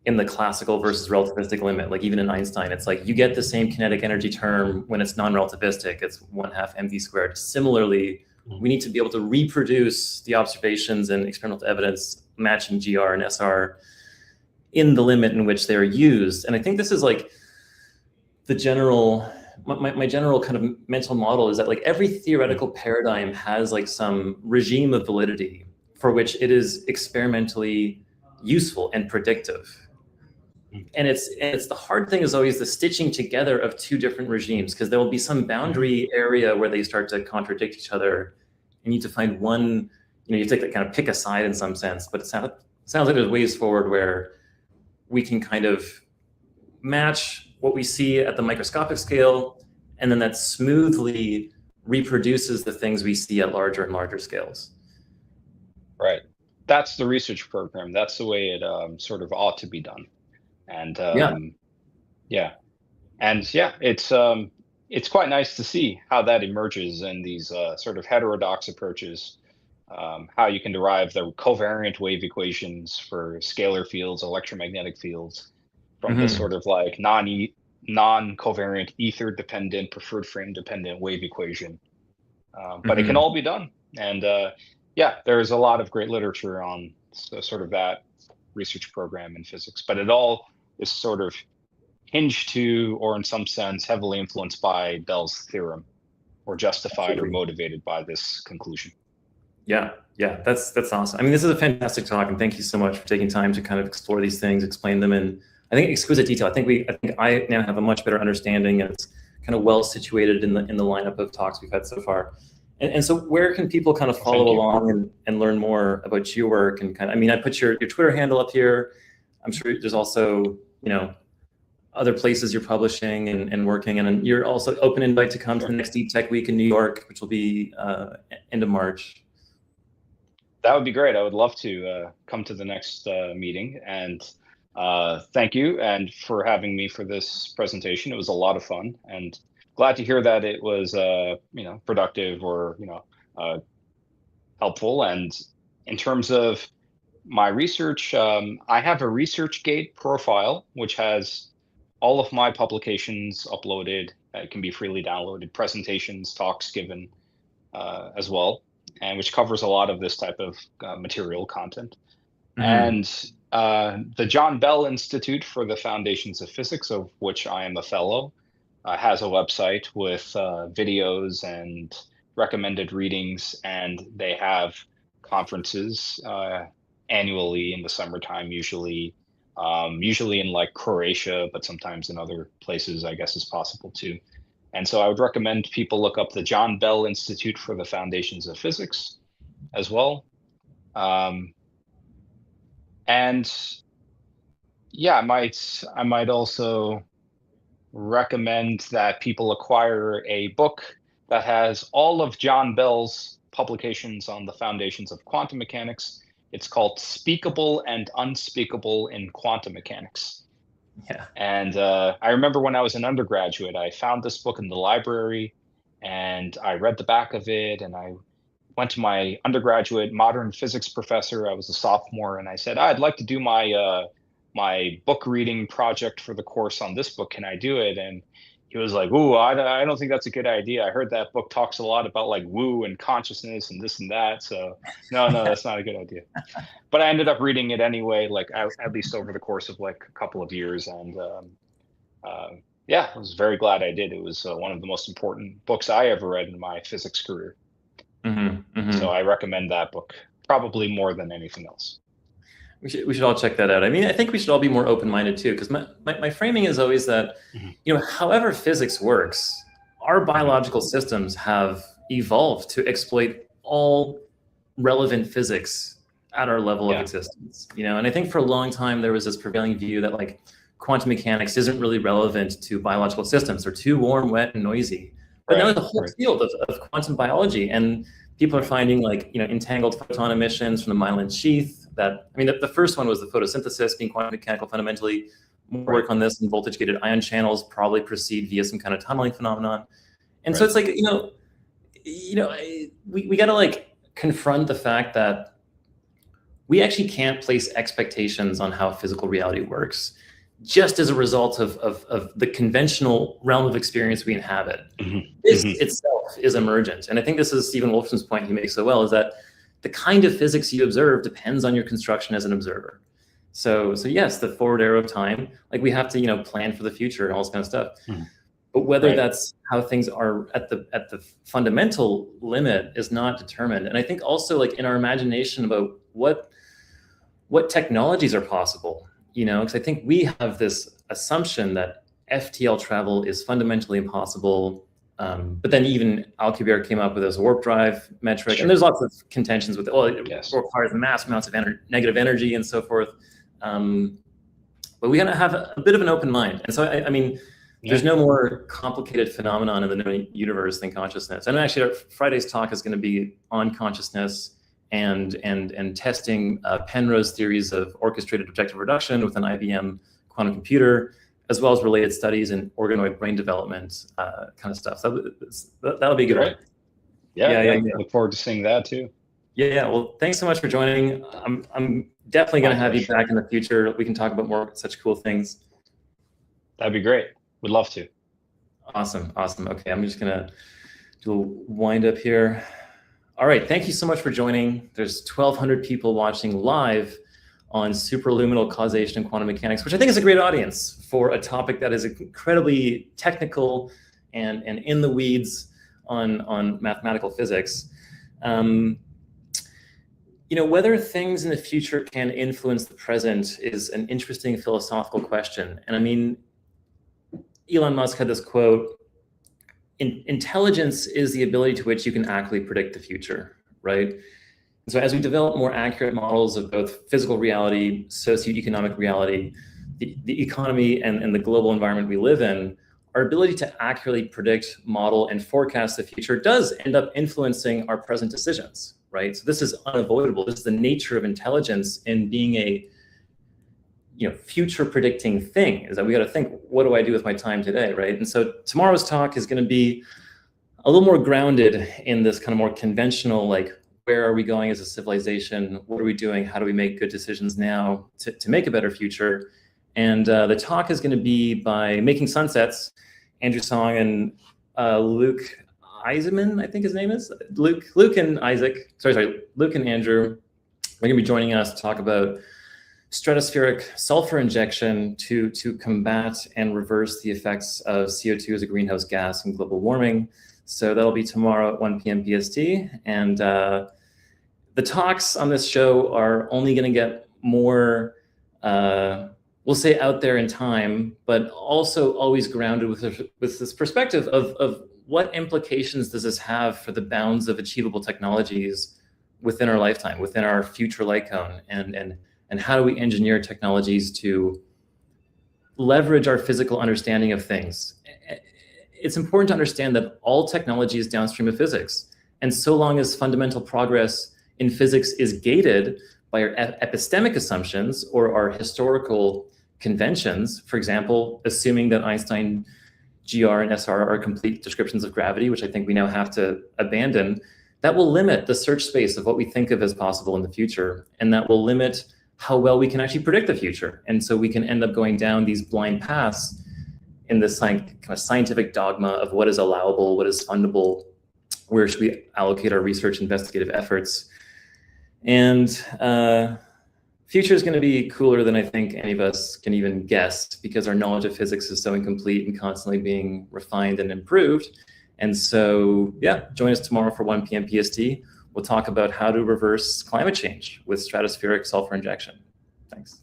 in the classical versus relativistic limit. Like even in Einstein, it's like you get the same kinetic energy term when it's non-relativistic. It's 1/2 mv squared. Similarly, we need to be able to reproduce the observations and experimental evidence matching GR and SR in the limit in which they're used. And I think this is like the general, my general kind of mental model is that like every theoretical paradigm has like some regime of validity for which it is experimentally useful and predictive. And it's the hard thing is always the stitching together of two different regimes, because there will be some boundary area where they start to contradict each other. You need to find one, you have to kind of pick a side in some sense, but it sounds like there's ways forward where we can kind of match what we see at the microscopic scale, and then that smoothly reproduces the things we see at larger and larger scales. Right. That's the research program. That's the way it sort of ought to be done. And it's quite nice to see how that emerges in these sort of heterodox approaches, how you can derive the covariant wave equations for scalar fields, electromagnetic fields, from this sort of like non-covariant ether-dependent, preferred frame-dependent wave equation. But it can all be done. And there's a lot of great literature on sort of that research program in physics, but it all is sort of hinged to, or in some sense, heavily influenced by Bell's theorem, or justified or motivated by this conclusion. Yeah, that's awesome. I mean, this is a fantastic talk, and thank you so much for taking time to kind of explore these things, explain them in, I think, exquisite detail. I think I now have a much better understanding, and it's kind of well situated in the lineup of talks we've had so far. And so where can people kind of follow along and learn more about your work? And kind of, I mean, I put your Twitter handle up here. I'm sure there's also, other places you're publishing and working, and you're also open invite to come to the next Deep Tech Week in New York, which will be end of March. That would be great. I would love to come to the next meeting, and thank you and for having me for this presentation. It was a lot of fun, and glad to hear that it was productive or helpful. And in terms of my research, I have a ResearchGate profile which has all of my publications uploaded. It can be freely downloaded, presentations, talks given as well, and which covers a lot of this type of material content. And the John Bell Institute for the Foundations of Physics, of which I am a fellow, has a website with videos and recommended readings, and they have conferences annually in the summertime, usually in like Croatia, but sometimes in other places, I guess, is possible too. And so I would recommend people look up the John Bell Institute for the Foundations of Physics as well. And yeah, I might also recommend that people acquire a book that has all of John Bell's publications on the foundations of quantum mechanics. It's called Speakable and Unspeakable in Quantum Mechanics. Yeah. And I remember when I was an undergraduate, I found this book in the library, and I read the back of it, and I went to my undergraduate modern physics professor. I was a sophomore, and I said, I'd like to do my my book reading project for the course on this book. Can I do it? And he was like, ooh, I don't think that's a good idea. I heard that book talks a lot about like woo and consciousness and this and that. So no, that's not a good idea. But I ended up reading it anyway, like at least over the course of like a couple of years. And I was very glad I did. It was one of the most important books I ever read in my physics career. So I recommend that book probably more than anything else. We should all check that out. I mean, I think we should all be more open-minded too, because my framing is always that, however physics works, our biological systems have evolved to exploit all relevant physics at our level of existence. And I think for a long time there was this prevailing view that like quantum mechanics isn't really relevant to biological systems. They're too warm, wet, and noisy. But now there's a whole field of quantum biology, and people are finding like entangled photon emissions from the myelin sheath. The first one was the photosynthesis being quantum mechanical fundamentally. More work on this, and voltage-gated ion channels probably proceed via some kind of tunneling phenomenon. And so it's like we got to like confront the fact that we actually can't place expectations on how physical reality works just as a result of the conventional realm of experience we inhabit. This itself is emergent. And I think this is Stephen Wolfson's point he makes so well, is that the kind of physics you observe depends on your construction as an observer. So yes, the forward arrow of time, like we have to, plan for the future and all this kind of stuff. But whether that's how things are at the fundamental limit is not determined. And I think also, like, in our imagination about what technologies are possible, because I think we have this assumption that FTL travel is fundamentally impossible. But then even Alcubierre came up with this warp drive metric, and there's lots of contentions with it. Well, it requires massive amounts of negative energy and so forth. But we gotta have a bit of an open mind. And so, I mean, there's no more complicated phenomenon in the known universe than consciousness. And actually, Friday's talk is going to be on consciousness and testing Penrose theories of orchestrated objective reduction with an IBM quantum computer, as well as related studies in organoid brain development kind of stuff. So that'll be a good one. Yeah. Look forward to seeing that too. Yeah. Well, thanks so much for joining. I'm definitely going to have you back in the future. We can talk about more such cool things. That'd be great. Would love to. Awesome. Okay, I'm just gonna do a wind up here. All right, thank you so much for joining. There's 1,200 people watching live on Superluminal Causation and Quantum Mechanics, which I think is a great audience for a topic that is incredibly technical and in the weeds on mathematical physics. Whether things in the future can influence the present is an interesting philosophical question. And I mean, Elon Musk had this quote: intelligence is the ability to which you can accurately predict the future, right? And so as we develop more accurate models of both physical reality, socioeconomic reality, the economy, and the global environment we live in, our ability to accurately predict, model, and forecast the future does end up influencing our present decisions, right? So this is unavoidable. This is the nature of intelligence in being a future predicting thing, is that we got to think, what do I do with my time today, right? And so tomorrow's talk is going to be a little more grounded in this kind of more conventional, like, where are we going as a civilization? What are we doing? How do we make good decisions now to make a better future? And the talk is going to be by Making Sunsets, Andrew Song and Luke Eisenman, I think his name is. Luke and Andrew are going to be joining us to talk about stratospheric sulfur injection to combat and reverse the effects of CO2 as a greenhouse gas and global warming. So that'll be tomorrow at 1 p.m. PST. And the talks on this show are only going to get more, we'll say, out there in time, but also always grounded with this perspective of what implications does this have for the bounds of achievable technologies within our lifetime, within our future light cone, and how do we engineer technologies to leverage our physical understanding of things. It's important to understand that all technology is downstream of physics. And so long as fundamental progress in physics is gated by our epistemic assumptions or our historical conventions, for example, assuming that Einstein, GR, and SR are complete descriptions of gravity, which I think we now have to abandon, that will limit the search space of what we think of as possible in the future. And that will limit how well we can actually predict the future. And so we can end up going down these blind paths in this kind of scientific dogma of what is allowable, what is fundable, where should we allocate our research investigative efforts. And future is going to be cooler than I think any of us can even guess, because our knowledge of physics is so incomplete and constantly being refined and improved. And so, yeah, join us tomorrow for 1 p.m. PST. We'll talk about how to reverse climate change with stratospheric sulfur injection. Thanks.